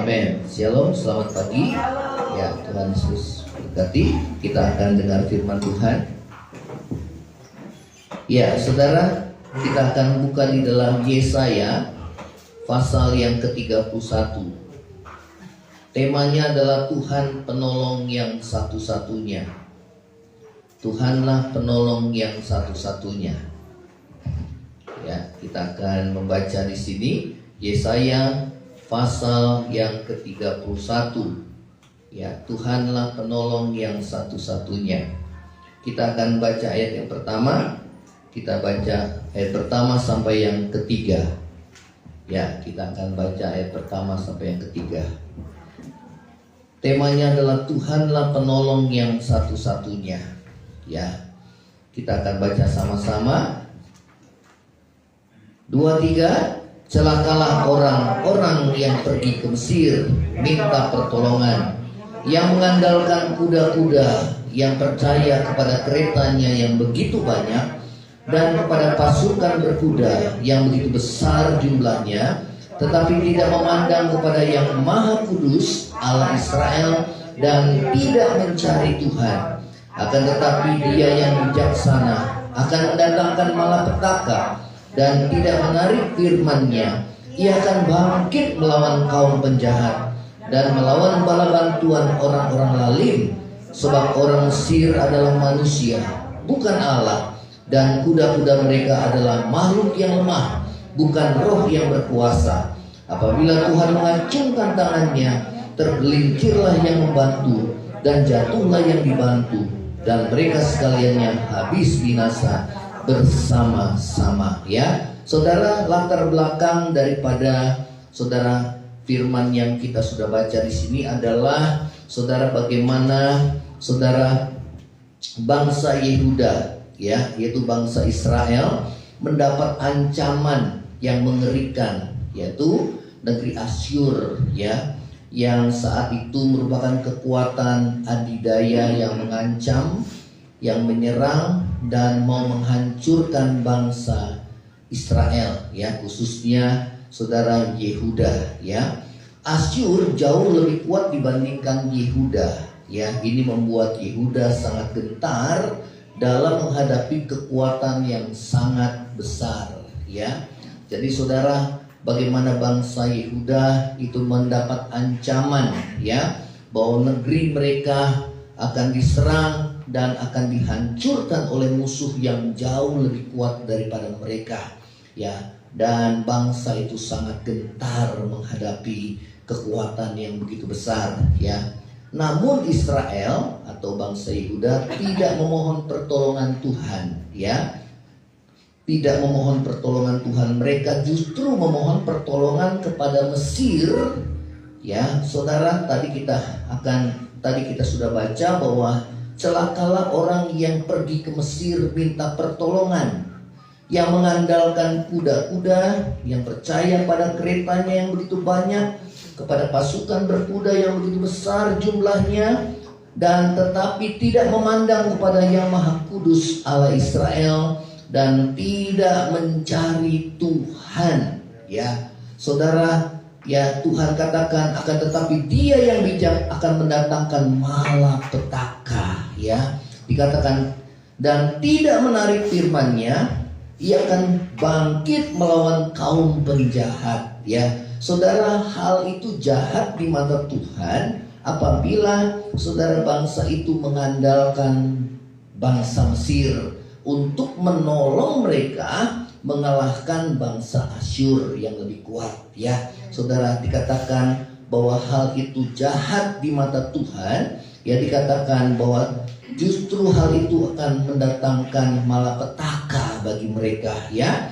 Amin. Shalom, selamat pagi. Ya, Tuhan Yesus berkati. Kita akan dengar firman Tuhan. Ya, saudara, kita akan buka di dalam Yesaya pasal yang ke-31. Temanya adalah Tuhan penolong yang satu-satunya. Tuhanlah penolong yang satu-satunya. Ya, kita akan membaca di sini Yesaya pasal yang ke-31. Ya, Tuhanlah penolong yang satu-satunya. Kita akan baca ayat yang pertama. Kita baca ayat pertama sampai yang ketiga. Ya, kita akan baca ayat pertama sampai yang ketiga. Temanya adalah Tuhanlah penolong yang satu-satunya. Ya, kita akan baca sama-sama. 2, 3. Celakalah orang-orang yang pergi ke Mesir minta pertolongan, yang mengandalkan kuda-kuda, yang percaya kepada keretanya yang begitu banyak, dan kepada pasukan berkuda yang begitu besar jumlahnya, tetapi tidak memandang kepada yang Maha Kudus Allah Israel, dan tidak mencari Tuhan. Akan tetapi Dia yang bijaksana akan mendatangkan malapetaka dan tidak menarik firman-Nya. Ia akan bangkit melawan kaum penjahat dan melawan bala bantuan orang-orang lalim. Sebab orang Mesir adalah manusia, bukan Allah, dan kuda-kuda mereka adalah makhluk yang lemah, bukan roh yang berkuasa. Apabila Tuhan mengacungkan tangannya, tergelincirlah yang membantu, dan jatuhlah yang dibantu, dan mereka sekaliannya habis binasa bersama-sama. Ya, saudara, latar belakang daripada saudara firman yang kita sudah baca di sini adalah saudara bagaimana saudara bangsa Yehuda, ya, yaitu bangsa Israel, mendapat ancaman yang mengerikan, yaitu negeri Asyur, ya, yang saat itu merupakan kekuatan adidaya yang mengancam, yang menyerang dan mau menghancurkan bangsa Israel, ya, khususnya saudara Yehuda, ya. Asyur jauh lebih kuat dibandingkan Yehuda, ya. Ini membuat Yehuda sangat gentar dalam menghadapi kekuatan yang sangat besar, ya. Jadi saudara, bagaimana bangsa Yehuda itu mendapat ancaman, ya, bahwa negeri mereka akan diserang dan akan dihancurkan oleh musuh yang jauh lebih kuat daripada mereka, ya. Dan bangsa itu sangat gentar menghadapi kekuatan yang begitu besar, ya. Namun Israel atau bangsa Yehuda tidak memohon pertolongan Tuhan, ya. Tidak memohon pertolongan Tuhan, mereka justru memohon pertolongan kepada Mesir, ya. Saudara, tadi kita sudah baca bahwa celakalah orang yang pergi ke Mesir minta pertolongan, yang mengandalkan kuda-kuda, yang percaya pada keretanya yang begitu banyak, kepada pasukan berkuda yang begitu besar jumlahnya, dan tetapi tidak memandang kepada yang Maha Kudus Allah Israel, dan tidak mencari Tuhan, ya. Saudara, ya, Tuhan katakan akan tetapi Dia yang bijak akan mendatangkan malapetaka, ya. Dikatakan dan tidak menarik firman-Nya, Ia akan bangkit melawan kaum penjahat, ya. Saudara, hal itu jahat di mata Tuhan apabila saudara bangsa itu mengandalkan bangsa Mesir untuk menolong mereka mengalahkan bangsa Asyur yang lebih kuat, ya. Saudara, dikatakan bahwa hal itu jahat di mata Tuhan, ya. Dikatakan bahwa justru hal itu akan mendatangkan malapetaka bagi mereka, ya.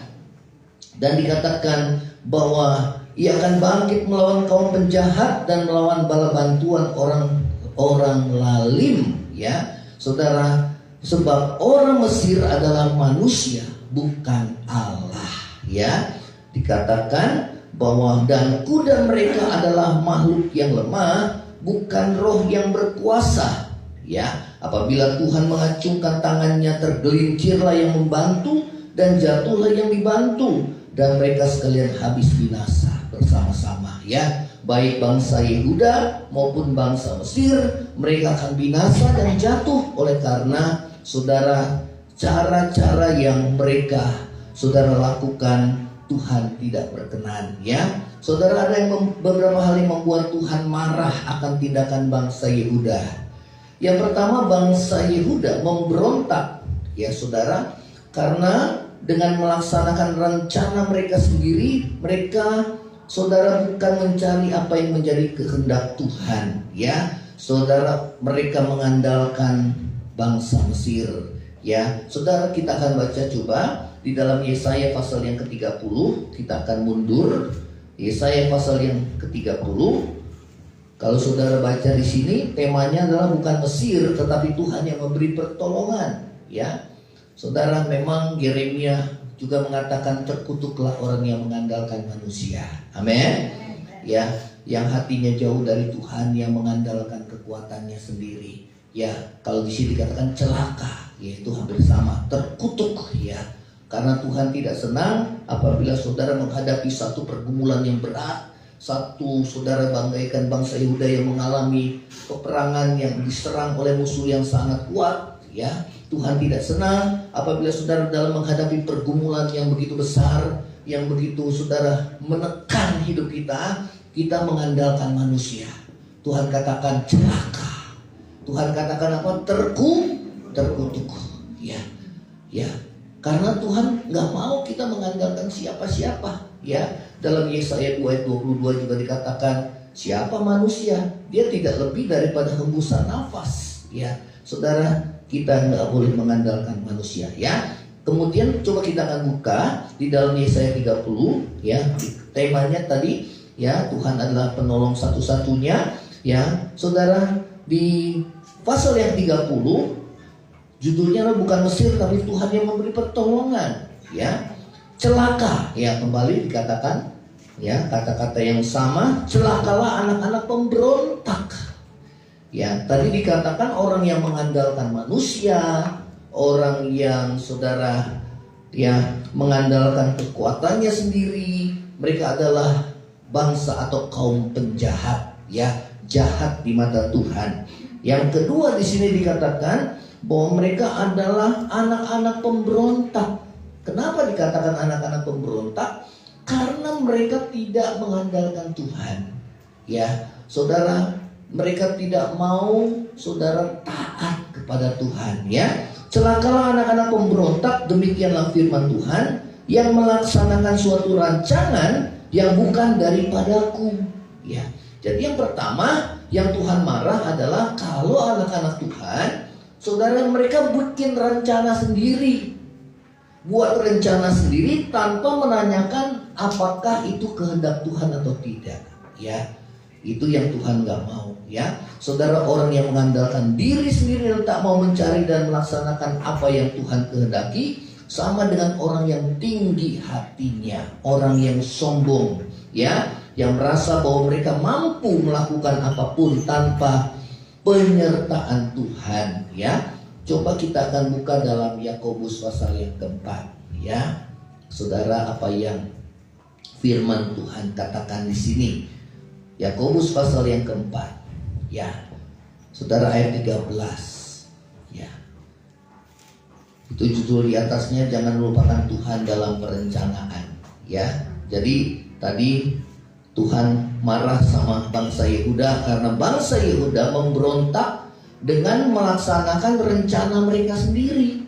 Dan dikatakan bahwa Ia akan bangkit melawan kaum penjahat dan melawan bala bantuan orang-orang lalim, ya. Saudara, sebab orang Mesir adalah manusia, bukan Allah, ya. Dikatakan bahwa dan kuda mereka adalah makhluk yang lemah, bukan roh yang berkuasa, ya. Apabila Tuhan mengacungkan tangannya, tergelincirlah yang membantu dan jatuhlah yang dibantu, dan mereka sekalian habis binasa bersama-sama, ya. baik bangsa Yehuda maupun bangsa Mesir, mereka akan binasa dan jatuh oleh karena saudara cara-cara yang mereka saudara lakukan Tuhan tidak berkenan, ya. Saudara, ada yang beberapa hal yang membuat Tuhan marah akan tindakan bangsa Yehuda. Yang pertama, bangsa Yehuda memberontak, ya saudara, karena dengan melaksanakan rencana mereka sendiri, mereka saudara bukan mencari apa yang menjadi kehendak Tuhan, ya. Saudara, mereka mengandalkan bangsa Mesir, ya. Saudara, kita akan baca coba di dalam Yesaya pasal yang ke-30, kita akan mundur. Yesaya pasal yang ke-30. Kalau saudara baca di sini, temanya adalah bukan Mesir, tetapi Tuhan yang memberi pertolongan, ya. Saudara, memang Yeremia juga mengatakan terkutuklah orang yang mengandalkan manusia. Amin. Ya, yang hatinya jauh dari Tuhan, yang mengandalkan kekuatannya sendiri. Ya, kalau di sini dikatakan celaka, yaitu hampir sama, terkutuk, ya. Karena Tuhan tidak senang apabila saudara menghadapi satu pergumulan yang berat. Satu saudara bagaikan bangsa Yehuda yang mengalami peperangan yang diserang oleh musuh yang sangat kuat, ya. Tuhan tidak senang apabila saudara dalam menghadapi pergumulan yang begitu besar, yang begitu saudara menekan hidup kita, kita mengandalkan manusia. Tuhan katakan celaka. Tuhan katakan apa? Terkutuk. Ya, ya. Karena Tuhan nggak mau kita mengandalkan siapa-siapa, ya. Dalam Yesaya 2 ayat 22 juga dikatakan, siapa manusia? Dia tidak lebih daripada hembusan nafas, ya. Saudara, kita nggak boleh mengandalkan manusia, ya. Kemudian coba kita akan buka di dalam Yesaya 30, ya. Temanya tadi, ya, Tuhan adalah penolong satu-satunya, ya. Saudara, di pasal yang 30 judulnya bukan Mesir, tapi Tuhan yang memberi pertolongan, ya. Celaka, ya, kembali dikatakan, ya, kata-kata yang sama, celakalah anak-anak pemberontak. Ya, tadi dikatakan orang yang mengandalkan manusia, orang yang saudara, ya, mengandalkan kekuatannya sendiri, mereka adalah bangsa atau kaum penjahat, ya, jahat di mata Tuhan. Yang kedua di sini dikatakan bahwa mereka adalah anak-anak pemberontak. Kenapa dikatakan anak-anak pemberontak? Karena mereka tidak mengandalkan Tuhan. Ya, saudara, mereka tidak mau saudara taat kepada Tuhan, ya. Celakalah anak-anak pemberontak, demikianlah firman Tuhan, yang melaksanakan suatu rancangan yang bukan daripadaku, ya. Jadi yang pertama yang Tuhan marah adalah kalau anak-anak Tuhan, saudara, mereka bikin rencana sendiri. Buat rencana sendiri tanpa menanyakan apakah itu kehendak Tuhan atau tidak, ya. Itu yang Tuhan gak mau, ya. Saudara, orang yang mengandalkan diri sendiri dan tak mau mencari dan melaksanakan apa yang Tuhan kehendaki, sama dengan orang yang tinggi hatinya, orang yang sombong, ya, yang merasa bahwa mereka mampu melakukan apapun tanpa penyertaan Tuhan, ya. Coba kita akan buka dalam Yakobus pasal yang keempat, ya. Saudara, apa yang firman Tuhan katakan di sini? Yakobus pasal yang keempat, ya. Saudara, ayat 13, ya. Itu judul di atasnya, jangan melupakan Tuhan dalam perencanaan, ya. Jadi tadi Tuhan marah sama bangsa Yehuda karena bangsa Yehuda memberontak dengan melaksanakan rencana mereka sendiri,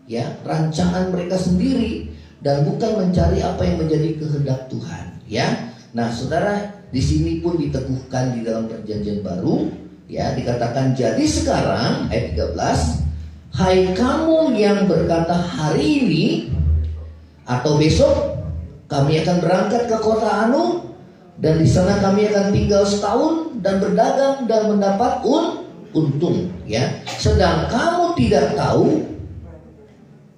ya, rancangan mereka sendiri, dan bukan mencari apa yang menjadi kehendak Tuhan, ya. Nah, saudara, di sini pun diteguhkan di dalam perjanjian baru, ya, dikatakan, jadi sekarang ayat 13, hai kamu yang berkata hari ini atau besok kami akan berangkat ke kota Anu, dan di sana kami akan tinggal setahun dan berdagang dan mendapat untung, ya. Sedang kamu tidak tahu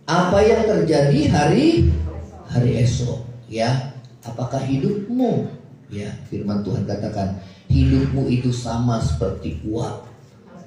apa yang terjadi hari esok, ya. Apakah hidupmu, ya, firman Tuhan katakan, hidupmu itu sama seperti uap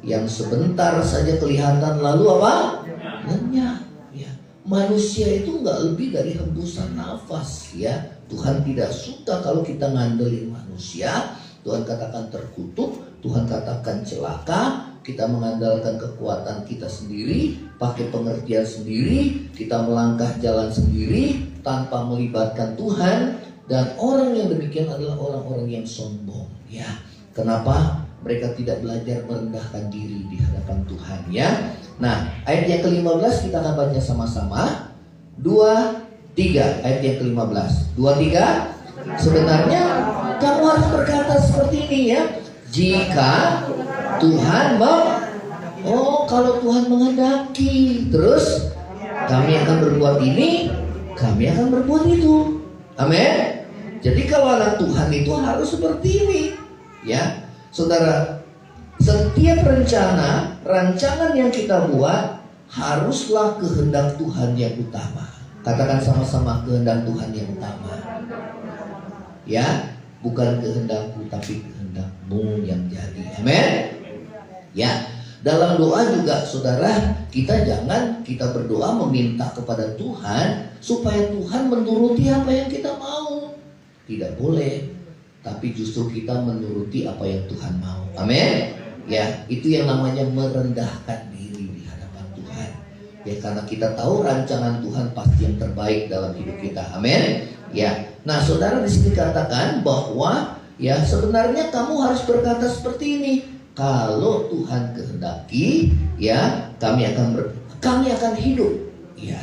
yang sebentar saja kelihatan lalu apa? Lenyap, ya. Manusia itu nggak lebih dari hembusan nafas, ya. Tuhan tidak suka kalau kita ngandelin manusia, Tuhan katakan terkutuk, Tuhan katakan celaka. Kita mengandalkan kekuatan kita sendiri, pakai pengertian sendiri, kita melangkah jalan sendiri tanpa melibatkan Tuhan. Dan orang yang demikian adalah orang-orang yang sombong. Ya, kenapa? Mereka tidak belajar merendahkan diri di hadapan Tuhan. Ya, nah ayat yang ke-15 kita akan baca sama-sama. 2, 3, ayat yang ke-15. 2, 3. Sebenarnya kamu harus berkata seperti ini ya. Jika Tuhan kalau Tuhan menghendaki, terus kami akan berbuat ini, kami akan berbuat itu. Amin. Jadi kalau anak Tuhan itu harus seperti ini. Ya, saudara, setiap rancangan yang kita buat haruslah kehendak Tuhan yang utama. Katakan sama-sama, kehendak Tuhan yang utama. Ya, bukan kehendakku tapi kehendakmu yang jadi. Amin. Ya, dalam doa juga saudara, kita berdoa meminta kepada Tuhan supaya Tuhan menuruti apa yang kita mau. Tidak boleh, tapi justru kita menuruti apa yang Tuhan mau. Amin. Ya, itu yang namanya merendahkan diri di hadapan Tuhan. Ya, karena kita tahu rancangan Tuhan pasti yang terbaik dalam hidup kita. Amin. Ya, nah saudara, di sini katakan bahwa ya sebenarnya kamu harus berkata seperti ini. Kalau Tuhan kehendaki, ya kami akan hidup, ya,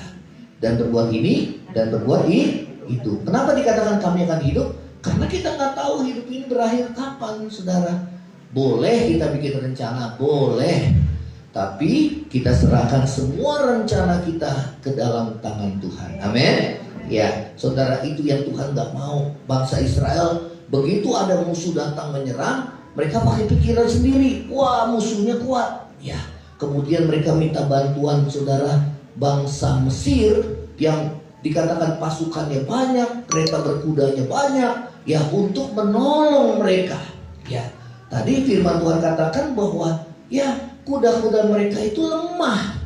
dan berbuat ini dan berbuat itu. Kenapa dikatakan kami akan hidup? Karena kita nggak tahu hidup ini berakhir kapan, saudara. Boleh kita bikin rencana, boleh, tapi kita serahkan semua rencana kita ke dalam tangan Tuhan. Amin. Ya, saudara, itu yang Tuhan nggak mau. Bangsa Israel begitu ada musuh datang menyerang, mereka pakai pikiran sendiri. Wah, musuhnya kuat. Ya, kemudian mereka minta bantuan saudara bangsa Mesir yang dikatakan pasukannya banyak, kereta berkudanya banyak, ya, untuk menolong mereka. Ya, tadi firman Tuhan katakan bahwa ya kuda-kuda mereka itu lemah,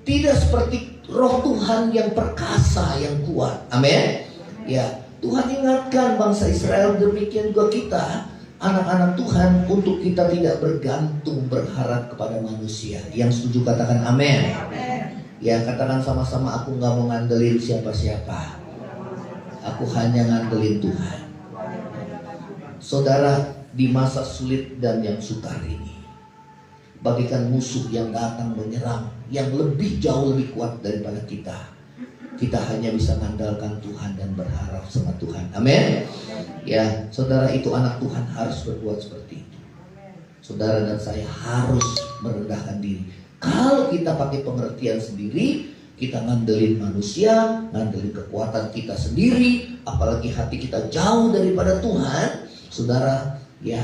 tidak seperti Roh Tuhan yang perkasa, yang kuat. Amin. Ya, Tuhan ingatkan bangsa Israel, demikian juga kita, anak-anak Tuhan, untuk kita tidak bergantung berharap kepada manusia. Yang setuju katakan amin. Ya, katakan sama-sama, aku gak mau ngandelin siapa-siapa, aku hanya ngandelin Tuhan. Saudara, di masa sulit dan yang sukar ini, bagikan musuh yang datang menyerang, yang jauh lebih kuat daripada kita, kita hanya bisa mengandalkan Tuhan dan berharap sama Tuhan. Amin. Ya, saudara, itu anak Tuhan harus berbuat seperti itu. Saudara dan saya harus merendahkan diri. Kalau kita pakai pengertian sendiri, kita ngandelin manusia, ngandelin kekuatan kita sendiri, apalagi hati kita jauh daripada Tuhan, saudara, ya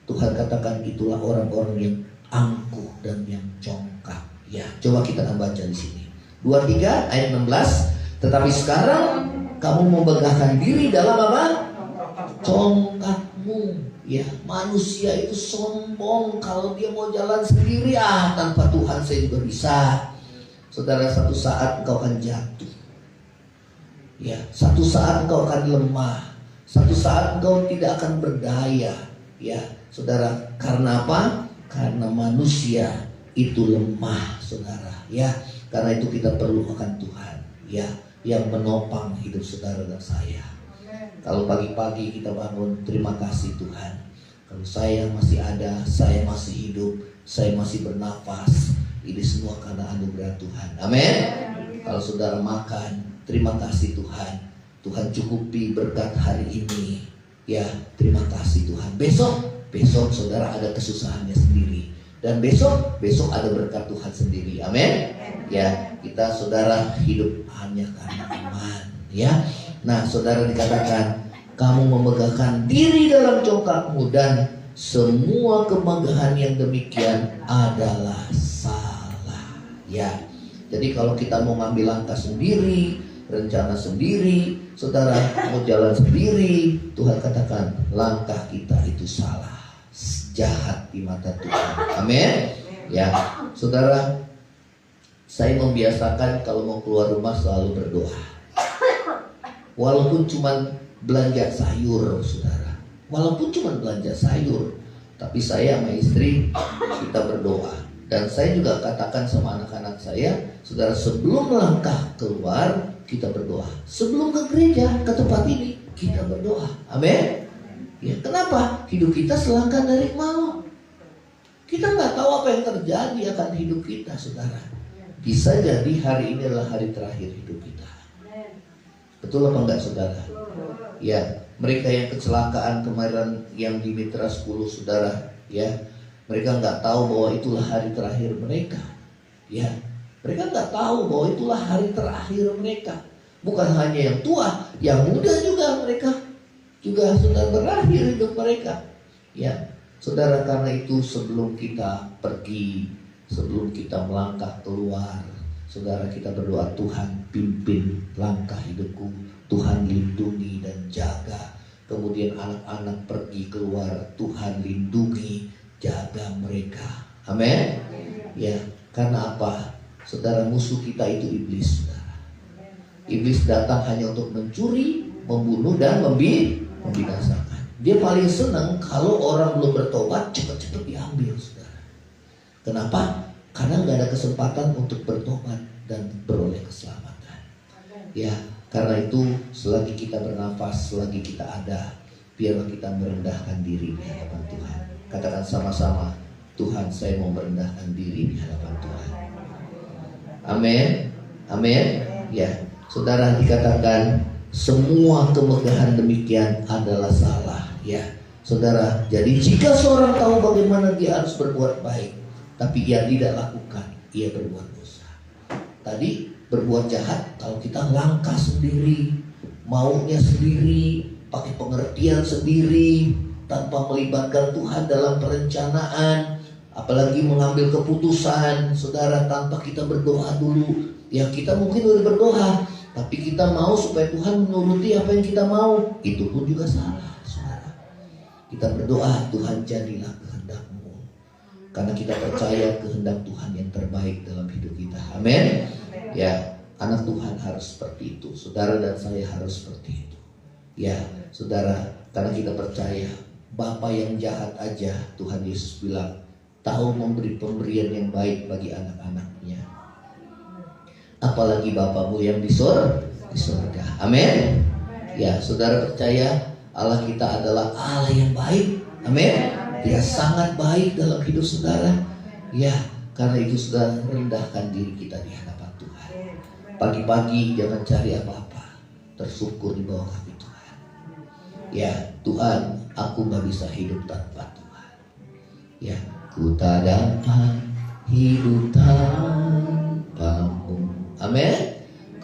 Tuhan katakan itulah orang-orang yang angkuh dan yang congkak. Ya, coba kita akan baca di sini. 2-3 ayat 16. Tetapi sekarang kamu membegahkan diri dalam apa? Congkakmu. Ya, manusia itu sombong. Kalau dia mau jalan sendiri, tanpa Tuhan saya juga bisa. Saudara, satu saat engkau akan jatuh. Ya, satu saat engkau akan lemah. Satu saat engkau tidak akan berdaya. Ya, saudara, karena apa? Karena manusia itu lemah, saudara. Ya, karena itu kita perlu akan Tuhan, ya, yang menopang hidup saudara dan saya. Kalau pagi-pagi kita bangun, terima kasih Tuhan. Kalau saya masih ada, saya masih hidup, saya masih bernafas, ini semua karena anugerah Tuhan. Amin. Kalau saudara makan, terima kasih Tuhan. Tuhan cukupi berkat hari ini. Ya, terima kasih Tuhan. Besok saudara ada kesusahannya sendiri. Dan besok ada berkat Tuhan sendiri. Amin. Ya, kita saudara hidup hanya karena iman. Ya. Nah, saudara dikatakan kamu memegahkan diri dalam congkakmu, dan semua kemegah yang demikian adalah salah. Ya. Jadi kalau kita mau ngambil langkah sendiri, rencana sendiri, saudara mau jalan sendiri, Tuhan katakan langkah kita itu salah, jahat di mata Tuhan. Amin. Ya, saudara, saya membiasakan kalau mau keluar rumah selalu berdoa. Walaupun cuma belanja sayur, saudara, walaupun cuma belanja sayur, tapi saya sama istri kita berdoa. Dan saya juga katakan sama anak-anak saya, saudara, sebelum melangkah keluar kita berdoa. Sebelum ke gereja, ke tempat ini kita berdoa. Amin. Ya, kenapa? Hidup kita selangkah dari mau. Kita nggak tahu apa yang terjadi akan hidup kita, saudara. Bisa jadi hari ini adalah hari terakhir hidup kita. Betul apa enggak, saudara? Ya, mereka yang kecelakaan kemarin yang di Mitra 10, saudara, ya, mereka nggak tahu bahwa itulah hari terakhir mereka. Ya, mereka nggak tahu bahwa itulah hari terakhir mereka. Bukan hanya yang tua, yang muda juga mereka juga sudah berakhir hidup mereka. Ya, saudara, karena itu sebelum kita pergi, sebelum kita melangkah keluar, saudara, kita berdoa, Tuhan pimpin langkah hidupku, Tuhan lindungi dan jaga. Kemudian anak-anak pergi keluar, Tuhan lindungi, jaga mereka. Amin. Ya, karena apa? Saudara, musuh kita itu iblis, saudara. Iblis datang hanya untuk mencuri, membunuh dan membinasakan. Dia paling senang kalau orang belum bertobat cepat-cepat diambil, saudara. Kenapa? Karena nggak ada kesempatan untuk bertobat dan beroleh keselamatan. Ya, karena itu selagi kita bernafas, selagi kita ada, biarlah kita merendahkan diri di hadapan Tuhan. Katakan sama-sama, Tuhan, saya mau merendahkan diri di hadapan Tuhan. Amin. Amin. Ya, saudara, dikatakan semua kemegahan demikian adalah salah. Ya, saudara, jadi jika seorang tahu bagaimana dia harus berbuat baik, tapi ia tidak lakukan, ia berbuat dosa. Tadi berbuat jahat, kalau kita langkah sendiri, maunya sendiri, pakai pengertian sendiri, tanpa melibatkan Tuhan dalam perencanaan, apalagi mengambil keputusan, saudara, tanpa kita berdoa dulu. Ya, kita mungkin udah berdoa, tapi kita mau supaya Tuhan menuruti apa yang kita mau, itu pun juga salah, saudara. Kita berdoa, Tuhan jadilah kehendak-Mu, karena kita percaya kehendak Tuhan yang terbaik dalam hidup kita. Amin. Ya, anak Tuhan harus seperti itu, saudara, dan saya harus seperti itu. Ya, saudara, karena kita percaya Bapa yang jahat aja, Tuhan Yesus bilang, tahu memberi pemberian yang baik bagi anak-anaknya. Apalagi Bapamu yang di surga. Amin. Ya, saudara percaya Allah kita adalah Allah yang baik. Amin. Dia sangat baik dalam hidup saudara. Ya, karena itu saudara rendahkan diri kita di hadapan Tuhan. Pagi-pagi jangan cari apa-apa, tersungkur di bawah kaki Tuhan. Ya, Tuhan, aku gak bisa hidup tanpa Tuhan. Ya, ku tak dapat hidup tanpa-Mu. Amin.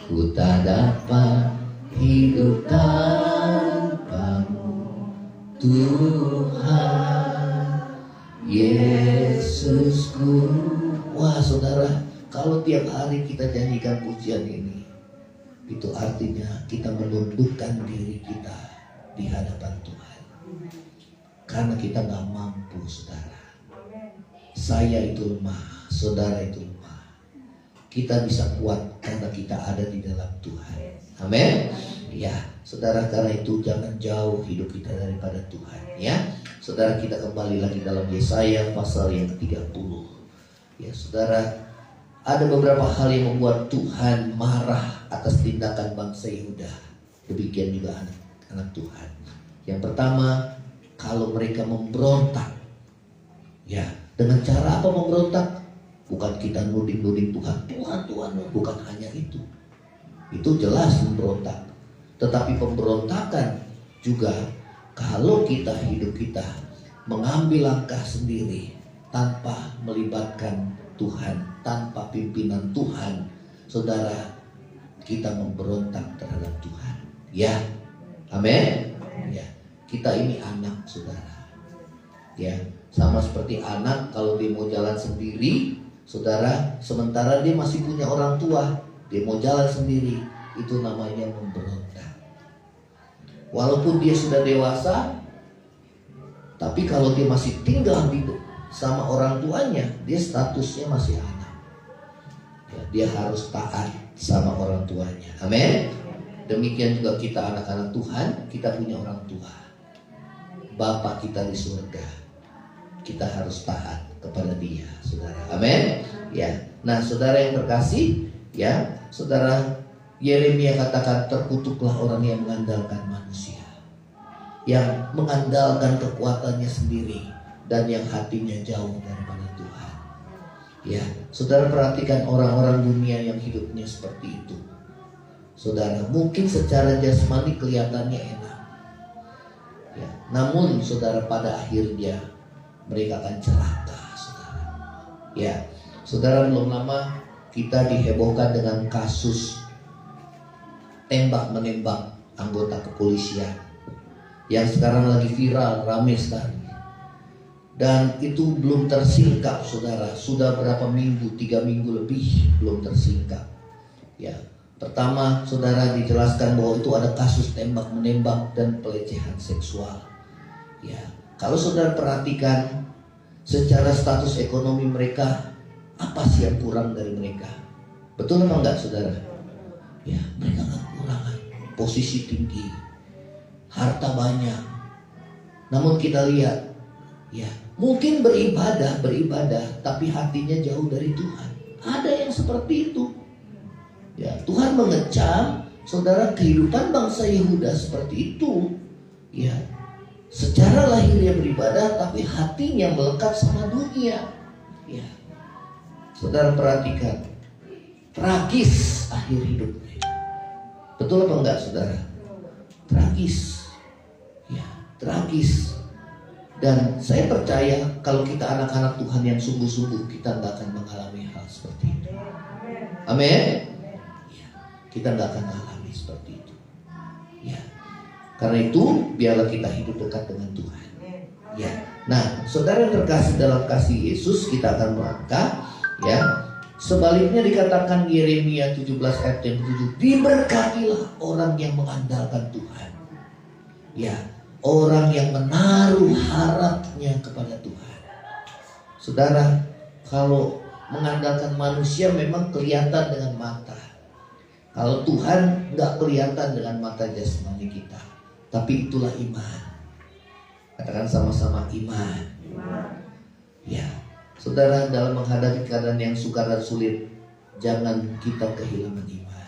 Ku tak dapat hidup tanpa-Mu, Tuhan Yesusku. Wah, saudara, kalau tiap hari kita nyanyikan pujian ini, itu artinya kita menundukkan diri kita di hadapan Tuhan. Karena kita gak mampu, saudara. Saya itu lemah, saudara itu lemah. Kita bisa kuat karena kita ada di dalam Tuhan. Amin. Ya, saudara, karena itu jangan jauh hidup kita daripada Tuhan. Ya, saudara, kita kembali lagi dalam Yesaya pasal yang ke-30. Ya, saudara, ada beberapa hal yang membuat Tuhan marah atas tindakan bangsa Yehuda. Demikian juga anak-anak Tuhan. Yang pertama, kalau mereka memberontak. Ya, dengan cara apa memberontak? Bukan kita nuding-nuding Tuhan, bukan hanya itu. Itu jelas memberontak. Tetapi pemberontakan juga kalau hidup kita mengambil langkah sendiri tanpa melibatkan Tuhan, tanpa pimpinan Tuhan, saudara, kita memberontak terhadap Tuhan. Ya, amin. Ya, kita ini anak, saudara. Ya, sama seperti anak kalau dia mau jalan sendiri, saudara, sementara dia masih punya orang tua, dia mau jalan sendiri, itu namanya memberontak. Walaupun dia sudah dewasa, tapi kalau dia masih tinggal sama orang tuanya, dia statusnya masih anak. Ya, dia harus taat sama orang tuanya. Amin. Demikian juga kita anak-anak Tuhan, kita punya orang tua. Bapa kita di surga. Kita harus taat kepada Dia, saudara. Amin. Ya. Nah, saudara yang terkasih, ya, saudara, Yeremia katakan, terkutuklah orang yang mengandalkan manusia, yang mengandalkan kekuatannya sendiri, dan yang hatinya jauh daripada Tuhan. Ya, saudara perhatikan orang-orang dunia yang hidupnya seperti itu. Saudara, mungkin secara jasmani kelihatannya enak, ya, namun saudara pada akhirnya mereka akan celaka, saudara. Ya, saudara, belum lama kita dihebohkan dengan kasus tembak menembak anggota kepolisian yang sekarang lagi viral, ramai sekali. Dan itu belum tersingkap, saudara. Sudah berapa minggu, 3 minggu lebih belum tersingkap. Ya, pertama, saudara, dijelaskan bahwa itu ada kasus tembak menembak dan pelecehan seksual. Ya, kalau saudara perhatikan secara status ekonomi mereka, apa sih yang kurang dari mereka? Betul apa enggak, saudara? Ya, mereka enggak kekurangan posisi tinggi, harta banyak. Namun kita lihat, ya, mungkin beribadah, tapi hatinya jauh dari Tuhan. Ada yang seperti itu. Ya, Tuhan mengecam, saudara, kehidupan bangsa Yehuda seperti itu. Ya, secara lahirnya beribadah, tapi hatinya melekat sama dunia. Ya, saudara perhatikan, tragis akhir hidup mereka. Betul apa enggak, saudara? Tragis. Ya, tragis. Dan saya percaya kalau kita anak-anak Tuhan yang sungguh-sungguh, kita tidak akan mengalami hal seperti itu. Amin. Ya, kita tidak akan mengalami seperti itu. Ya, karena itu biarlah kita hidup dekat dengan Tuhan. Ya, nah, saudara yang terkasih dalam kasih Yesus, kita akan melangkah. Ya, sebaliknya dikatakan Yeremia 17 ayat yang 7, diberkatilah orang yang mengandalkan Tuhan. Ya, orang yang menaruh harapnya kepada Tuhan. Saudara, kalau mengandalkan manusia memang kelihatan dengan mata. Kalau Tuhan nggak kelihatan dengan mata jasmani kita. Tapi itulah iman. Katakan sama-sama iman. Ya, saudara, dalam menghadapi keadaan yang sukar dan sulit, jangan kita kehilangan iman.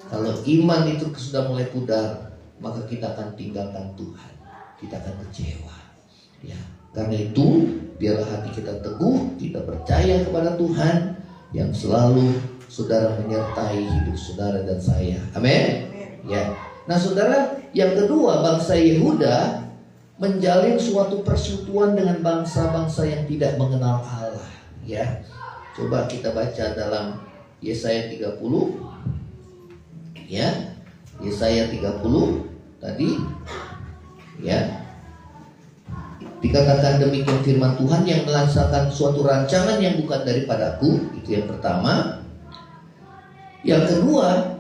Kalau iman itu sudah mulai pudar, maka kita akan tinggalkan Tuhan. Kita akan kecewa. Ya, karena itu biarlah hati kita teguh, kita percaya kepada Tuhan yang selalu saudara menyertai hidup saudara dan saya. Amin. Ya. Nah, saudara, yang kedua, bangsa Yehuda menjalin suatu persekutuan dengan bangsa-bangsa yang tidak mengenal Allah. Ya, coba kita baca dalam Yesaya 30. Ya, Yesaya 30 tadi. Ya, dikatakan demikian firman Tuhan yang melaksanakan suatu rancangan yang bukan daripadaku. Itu yang pertama. Yang kedua,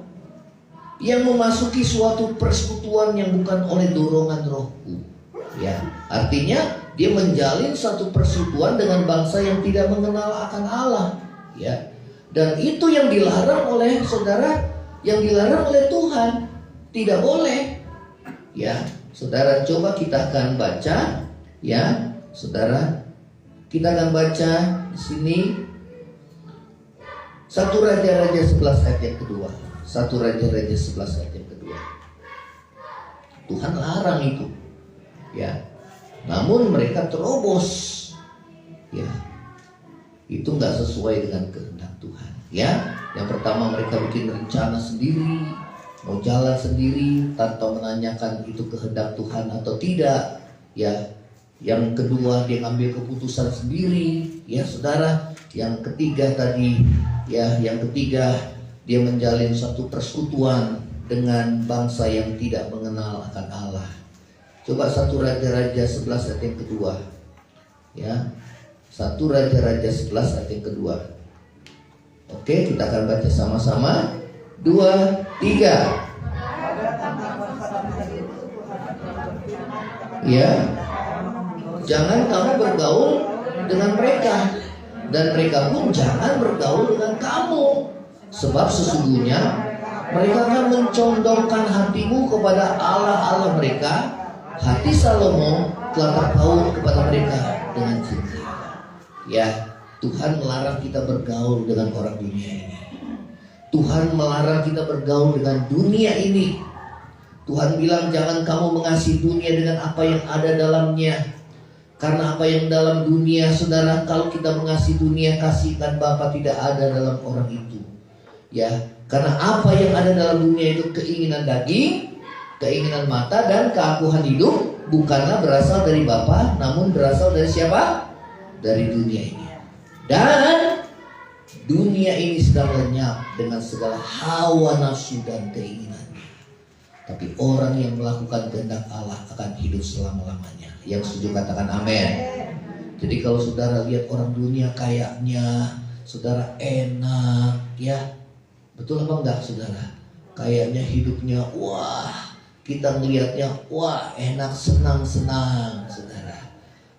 yang memasuki suatu persekutuan yang bukan oleh dorongan rohku. Ya, artinya dia menjalin satu persekutuan dengan bangsa yang tidak mengenal akan Allah. Ya, dan itu yang dilarang oleh saudara, yang dilarang oleh Tuhan. Tidak boleh. Ya, saudara, coba kita akan baca. Ya, saudara, kita akan baca di sini 1 Raja-Raja 11 ayat yang kedua. 1 Raja-Raja 11 ayat yang kedua. Tuhan larang itu. Ya, namun mereka terobos. Ya, itu nggak sesuai dengan kehendak Tuhan. Ya, yang pertama mereka bikin rencana sendiri, mau jalan sendiri tanpa menanyakan itu kehendak Tuhan atau tidak. Ya, yang kedua dia ngambil keputusan sendiri. Ya, saudara. Yang ketiga tadi, ya, yang ketiga dia menjalin satu persekutuan dengan bangsa yang tidak mengenal akan Allah. Coba 1 Raja-Raja 11 ayat yang kedua. Ya, 1 Raja-Raja 11 ayat yang kedua. Oke, kita akan baca sama-sama. 2, 3. Ya, jangan kamu bergaul dengan mereka, dan mereka pun jangan bergaul dengan kamu, sebab sesungguhnya mereka akan mencondongkan hatimu kepada Allah-Allah mereka, hati Salomo telah terpaut kepada mereka dengan cinta. Ya, Tuhan melarang kita bergaul dengan orang dunia ini. Tuhan melarang kita bergaul dengan dunia ini. Tuhan bilang jangan kamu mengasihi dunia dengan apa yang ada dalamnya. Karena apa yang dalam dunia, saudara, kalau kita mengasihi dunia, kasihkan Bapa tidak ada dalam orang itu. Ya, karena apa yang ada dalam dunia itu keinginan daging, keinginan mata, dan keangkuhan hidup bukanlah berasal dari Bapa, namun berasal dari siapa? Dari dunia ini. Dan dunia ini sedang lenyap dengan segala hawa nafsu dan keinginannya. Tapi orang yang melakukan kehendak Allah akan hidup selama-lamanya. Yang setuju katakan amin. Jadi kalau saudara lihat orang dunia kayaknya saudara enak, ya betul apa enggak saudara? Kayaknya hidupnya wah, kita melihatnya wah enak, senang-senang saudara.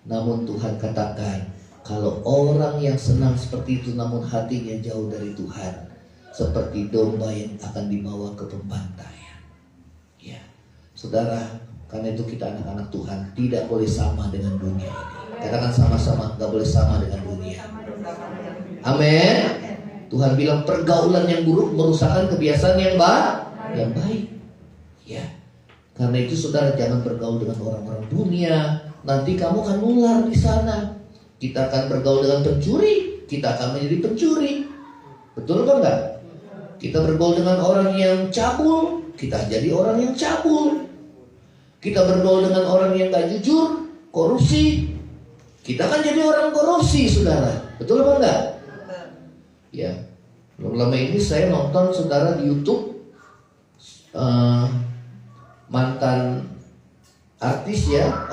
Namun Tuhan katakan kalau orang yang senang seperti itu namun hatinya jauh dari Tuhan, seperti domba yang akan dibawa ke pembantaian. Ya, saudara, karena itu kita anak-anak Tuhan tidak boleh sama dengan dunia ini. Katakan sama-sama, gak boleh sama dengan dunia. Amin. Tuhan bilang pergaulan yang buruk merusakkan kebiasaan yang baik. Ya, karena itu saudara jangan bergaul dengan orang-orang dunia. Nanti kamu akan nular di sana. Kita akan bergaul dengan pencuri, kita akan menjadi pencuri. Betul apa enggak? Kita bergaul dengan orang yang cabul, kita jadi orang yang cabul. Kita bergaul dengan orang yang gak jujur, korupsi, kita akan jadi orang korupsi, saudara. Betul apa enggak? Ya, belum lama ini saya nonton saudara di YouTube mantan artis ya,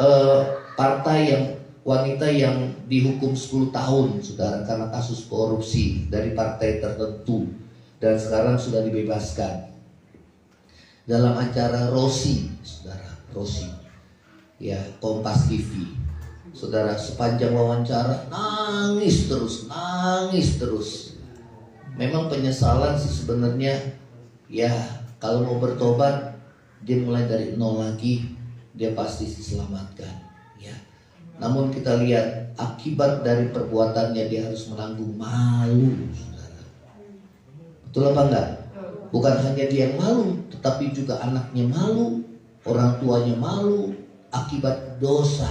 partai yang wanita yang dihukum 10 tahun saudara karena kasus korupsi dari partai tertentu dan sekarang sudah dibebaskan dalam acara Rosi, saudara, Rosi ya, Kompas TV. Saudara, sepanjang wawancara nangis terus. Memang penyesalan sih sebenarnya ya, kalau mau bertobat dia mulai dari nol lagi, dia pasti diselamatkan. Namun kita lihat akibat dari perbuatannya dia harus menanggung malu, saudara. Betul apa enggak? Bukan hanya dia yang malu, tetapi juga anaknya malu, orang tuanya malu akibat dosa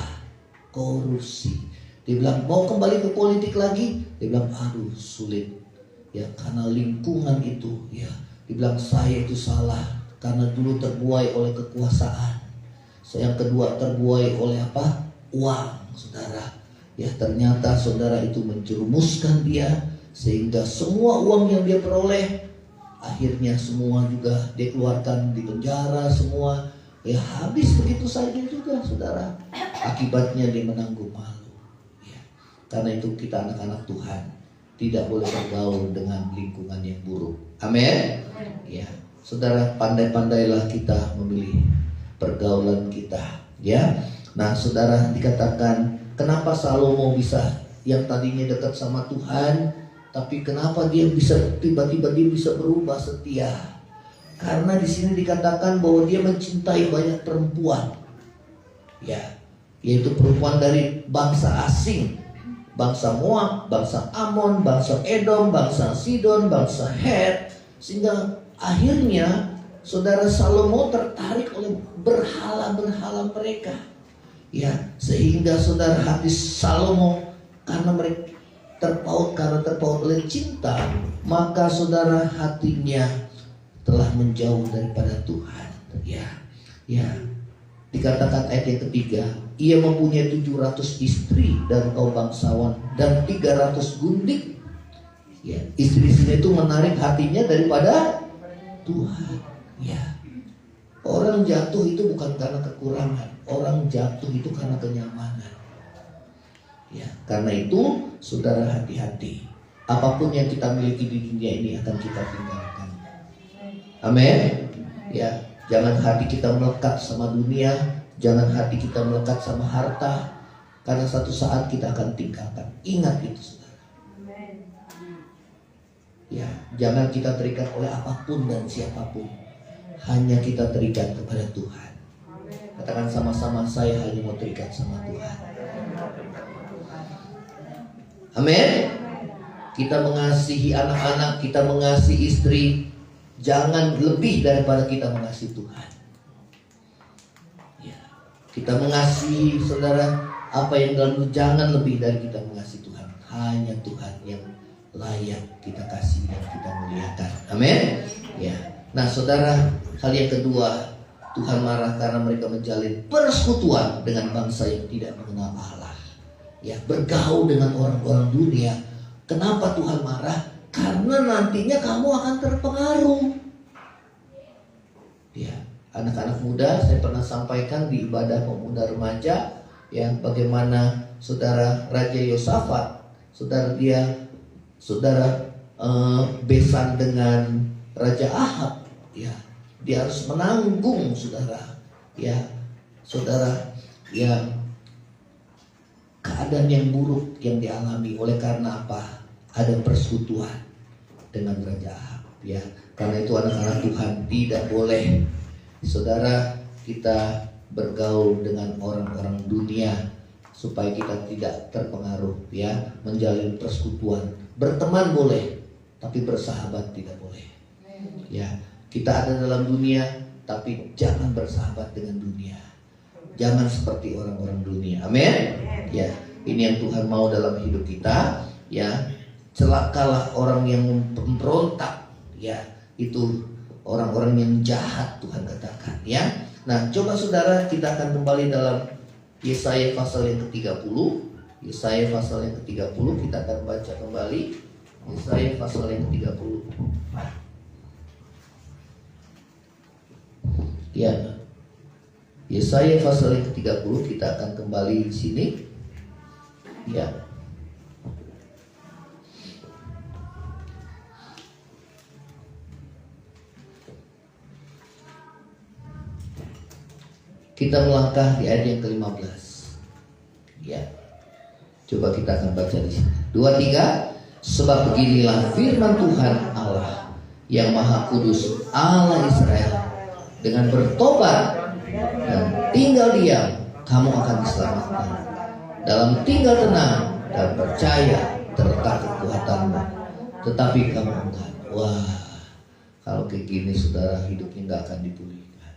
korupsi. Dia bilang mau kembali ke politik lagi, dia bilang aduh sulit ya karena lingkungan itu ya. Dia bilang saya itu salah karena dulu terbuai oleh kekuasaan. Yang kedua terbuai oleh apa? Uang, saudara. Ya ternyata saudara itu menjerumuskan dia sehingga semua uang yang dia peroleh akhirnya semua juga dia keluarkan di penjara semua. Ya habis begitu saja juga, saudara. Akibatnya dia menanggung malu. Ya, karena itu kita anak-anak Tuhan tidak boleh bergaul dengan lingkungan yang buruk. Amin. Ya, saudara, pandai-pandailah kita memilih pergaulan kita. Ya. Nah, saudara, dikatakan kenapa Salomo bisa yang tadinya dekat sama Tuhan, tapi kenapa dia bisa tiba-tiba dia bisa berubah setia? Karena di sini dikatakan bahwa dia mencintai banyak perempuan. Ya, yaitu perempuan dari bangsa asing, bangsa Moab, bangsa Amon, bangsa Edom, bangsa Sidon, bangsa Het, sehingga akhirnya saudara Salomo tertarik oleh berhala-berhala mereka. Ya, sehingga saudara hati Salomo karena mereka terpaut oleh cinta, maka saudara hatinya telah menjauh daripada Tuhan. Ya, dikatakan ayat yang ketiga, ia mempunyai 700 istri dan kaum bangsawan dan 300 gundik. Ya, istri-istri itu menarik hatinya daripada Tuhan. Ya. Orang jatuh itu bukan karena kekurangan, orang jatuh itu karena kenyamanan. Ya, karena itu saudara hati-hati. Apapun yang kita miliki di dunia ini akan kita tinggalkan. Amin. Ya, jangan hati kita melekat sama dunia, jangan hati kita melekat sama harta, karena satu saat kita akan tinggalkan. Ingat itu, saudara. Ya, jangan kita terikat oleh apapun dan siapapun. Hanya kita terikat kepada Tuhan. Katakan sama-sama, saya hanya mau terikat sama Tuhan. Amin. Kita mengasihi anak-anak, kita mengasihi istri, jangan lebih daripada kita mengasihi Tuhan. Ya. Kita mengasihi saudara, apa yang dalam, jangan lebih dari kita mengasihi Tuhan. Hanya Tuhan yang layak kita kasih dan kita muliakan. Amin. Ya. Nah saudara, hal yang kedua, Tuhan marah karena mereka menjalin persekutuan dengan bangsa yang tidak mengenal Allah. Ya, bergaul dengan orang-orang dunia. Kenapa Tuhan marah? Karena nantinya kamu akan terpengaruh. Ya, anak-anak muda, saya pernah sampaikan di ibadah pemuda remaja, ya, bagaimana saudara Raja Yosafat, saudara besan dengan Raja Ahab, ya, dia harus menanggung saudara, ya, keadaan yang buruk yang dialami oleh karena apa? Ada persekutuan dengan Raja Ahab, ya. Karena itu anak-anak Tuhan tidak boleh saudara kita bergaul dengan orang-orang dunia supaya kita tidak terpengaruh, ya, menjalin persekutuan. Berteman boleh, tapi bersahabat tidak boleh. Ya, kita ada dalam dunia, tapi jangan bersahabat dengan dunia. Jangan seperti orang-orang dunia. Amin. Ya, ini yang Tuhan mau dalam hidup kita. Ya, celakalah orang yang memberontak. Ya, itu orang-orang yang jahat, Tuhan katakan. Ya. Nah, coba saudara, kita akan kembali dalam Yesaya pasal yang ke-30. Yesaya pasal yang ke-30 kita akan baca kembali. Yesaya pasal yang ke-30. Ya, Yesaya pasal yang ke-30 kita akan kembali di sini. Ya. Kita melangkah di ayat yang ke-15. Ya. Coba kita akan baca di sini. 2, 3. Sebab beginilah firman Tuhan Allah yang Maha Kudus, Allah Israel. Dengan bertobat dan tinggal diam, kamu akan diselamatkan. Dalam tinggal tenang dan percaya terletak kekuatanmu. Tetapi kamu enggak. Wah, kalau kayak gini saudara, hidupnya enggak akan dipulihkan.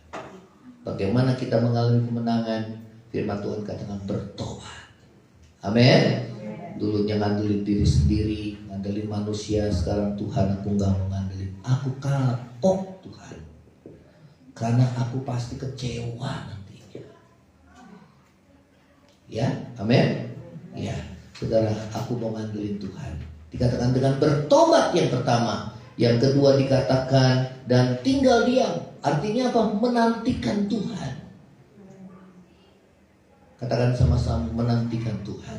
Bagaimana kita mengalami kemenangan? Firman Tuhan katakan bertobat. Amin. Dulunya ngandelin diri sendiri, ngandelin manusia. Sekarang Tuhan, aku enggak mau ngandelin. Aku kapok Tuhan, karena aku pasti kecewa nantinya. Ya, amin. Ya, saudara, aku mau ngandelin Tuhan. Dikatakan dengan bertobat yang pertama. Yang kedua dikatakan dan tinggal diam. Artinya apa? Menantikan Tuhan. Katakan sama-sama, menantikan Tuhan.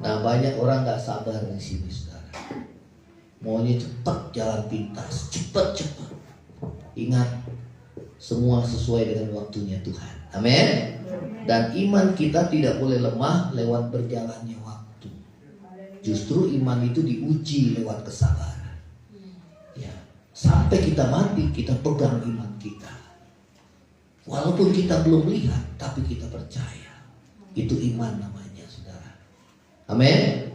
Nah, banyak orang gak sabar di sini, saudara. Maunya cepat jalan pintas, cepat. Ingat, semua sesuai dengan waktunya Tuhan. Amin. Dan iman kita tidak boleh lemah lewat berjalannya waktu. Justru iman itu diuji lewat kesabaran. Ya, sampai kita mati kita pegang iman kita. Walaupun kita belum lihat, tapi kita percaya. Itu iman namanya, saudara. Amin.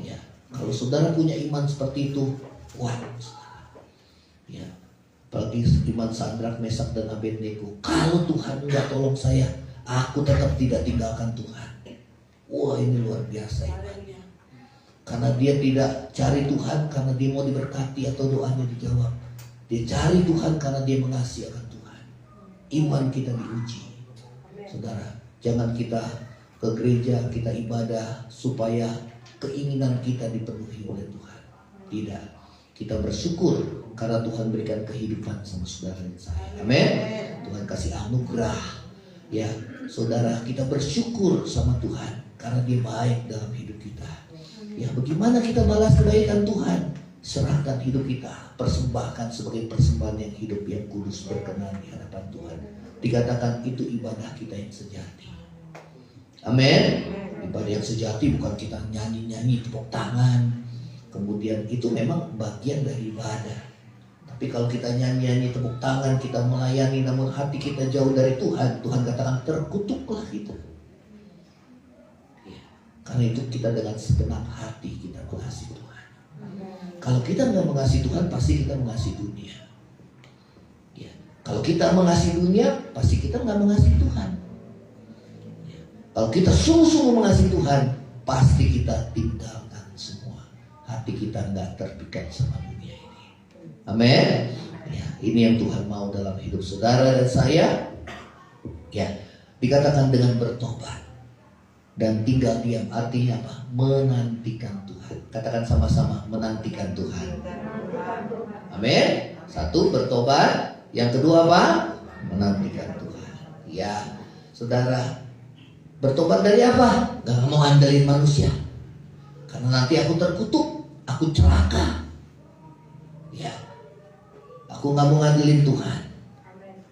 Ya, kalau saudara punya iman seperti itu, kuat, saudara. Ya. Apalagi iman Sadrak, Mesak, dan Abednego. Kalau Tuhan enggak tolong saya, aku tetap tidak tinggalkan Tuhan. Wah, ini luar biasa imannya. Karena dia tidak cari Tuhan karena dia mau diberkati atau doanya dijawab. Dia cari Tuhan karena dia mengasihi akan Tuhan. Iman kita diuji. Saudara, jangan kita ke gereja, kita ibadah supaya keinginan kita dipenuhi oleh Tuhan. Tidak. Kita bersyukur karena Tuhan berikan kehidupan sama saudara dan saya. Amin. Tuhan kasih anugerah. Ya, saudara, kita bersyukur sama Tuhan karena Dia baik dalam hidup kita. Ya, bagaimana kita balas kebaikan Tuhan? Serahkan hidup kita, persembahkan sebagai persembahan yang hidup, yang kudus, berkenan di hadapan Tuhan. Dikatakan itu ibadah kita yang sejati. Amin. Ibadah yang sejati bukan kita nyanyi-nyanyi tepuk tangan. Kemudian itu memang bagian dari ibadah. Tapi kalau kita nyanyi-nyanyi tepuk tangan, kita melayani, namun hati kita jauh dari Tuhan, Tuhan katakan terkutuklah kita. Ya, karena itu kita dengan segenap hati kita mengasihi Tuhan. Kalau kita nggak mengasihi Tuhan, pasti kita mengasihi dunia. Ya, kalau kita mengasihi dunia, pasti kita nggak mengasihi Tuhan. Ya, kalau kita sungguh-sungguh mengasihi Tuhan, pasti kita tinggalkan semua. Hati kita nggak terpikat sama dunia. Amin. Ya, ini yang Tuhan mau dalam hidup saudara dan saya. Ya, dikatakan dengan bertobat dan tinggal diam, artinya apa? Menantikan Tuhan. Katakan sama-sama, menantikan Tuhan. Amin. Satu, bertobat. Yang kedua apa? Menantikan Tuhan. Ya, saudara, bertobat dari apa? Gak mau ngandelin manusia, karena nanti aku terkutuk, aku celaka. Ya, aku gak mau ngandelin Tuhan.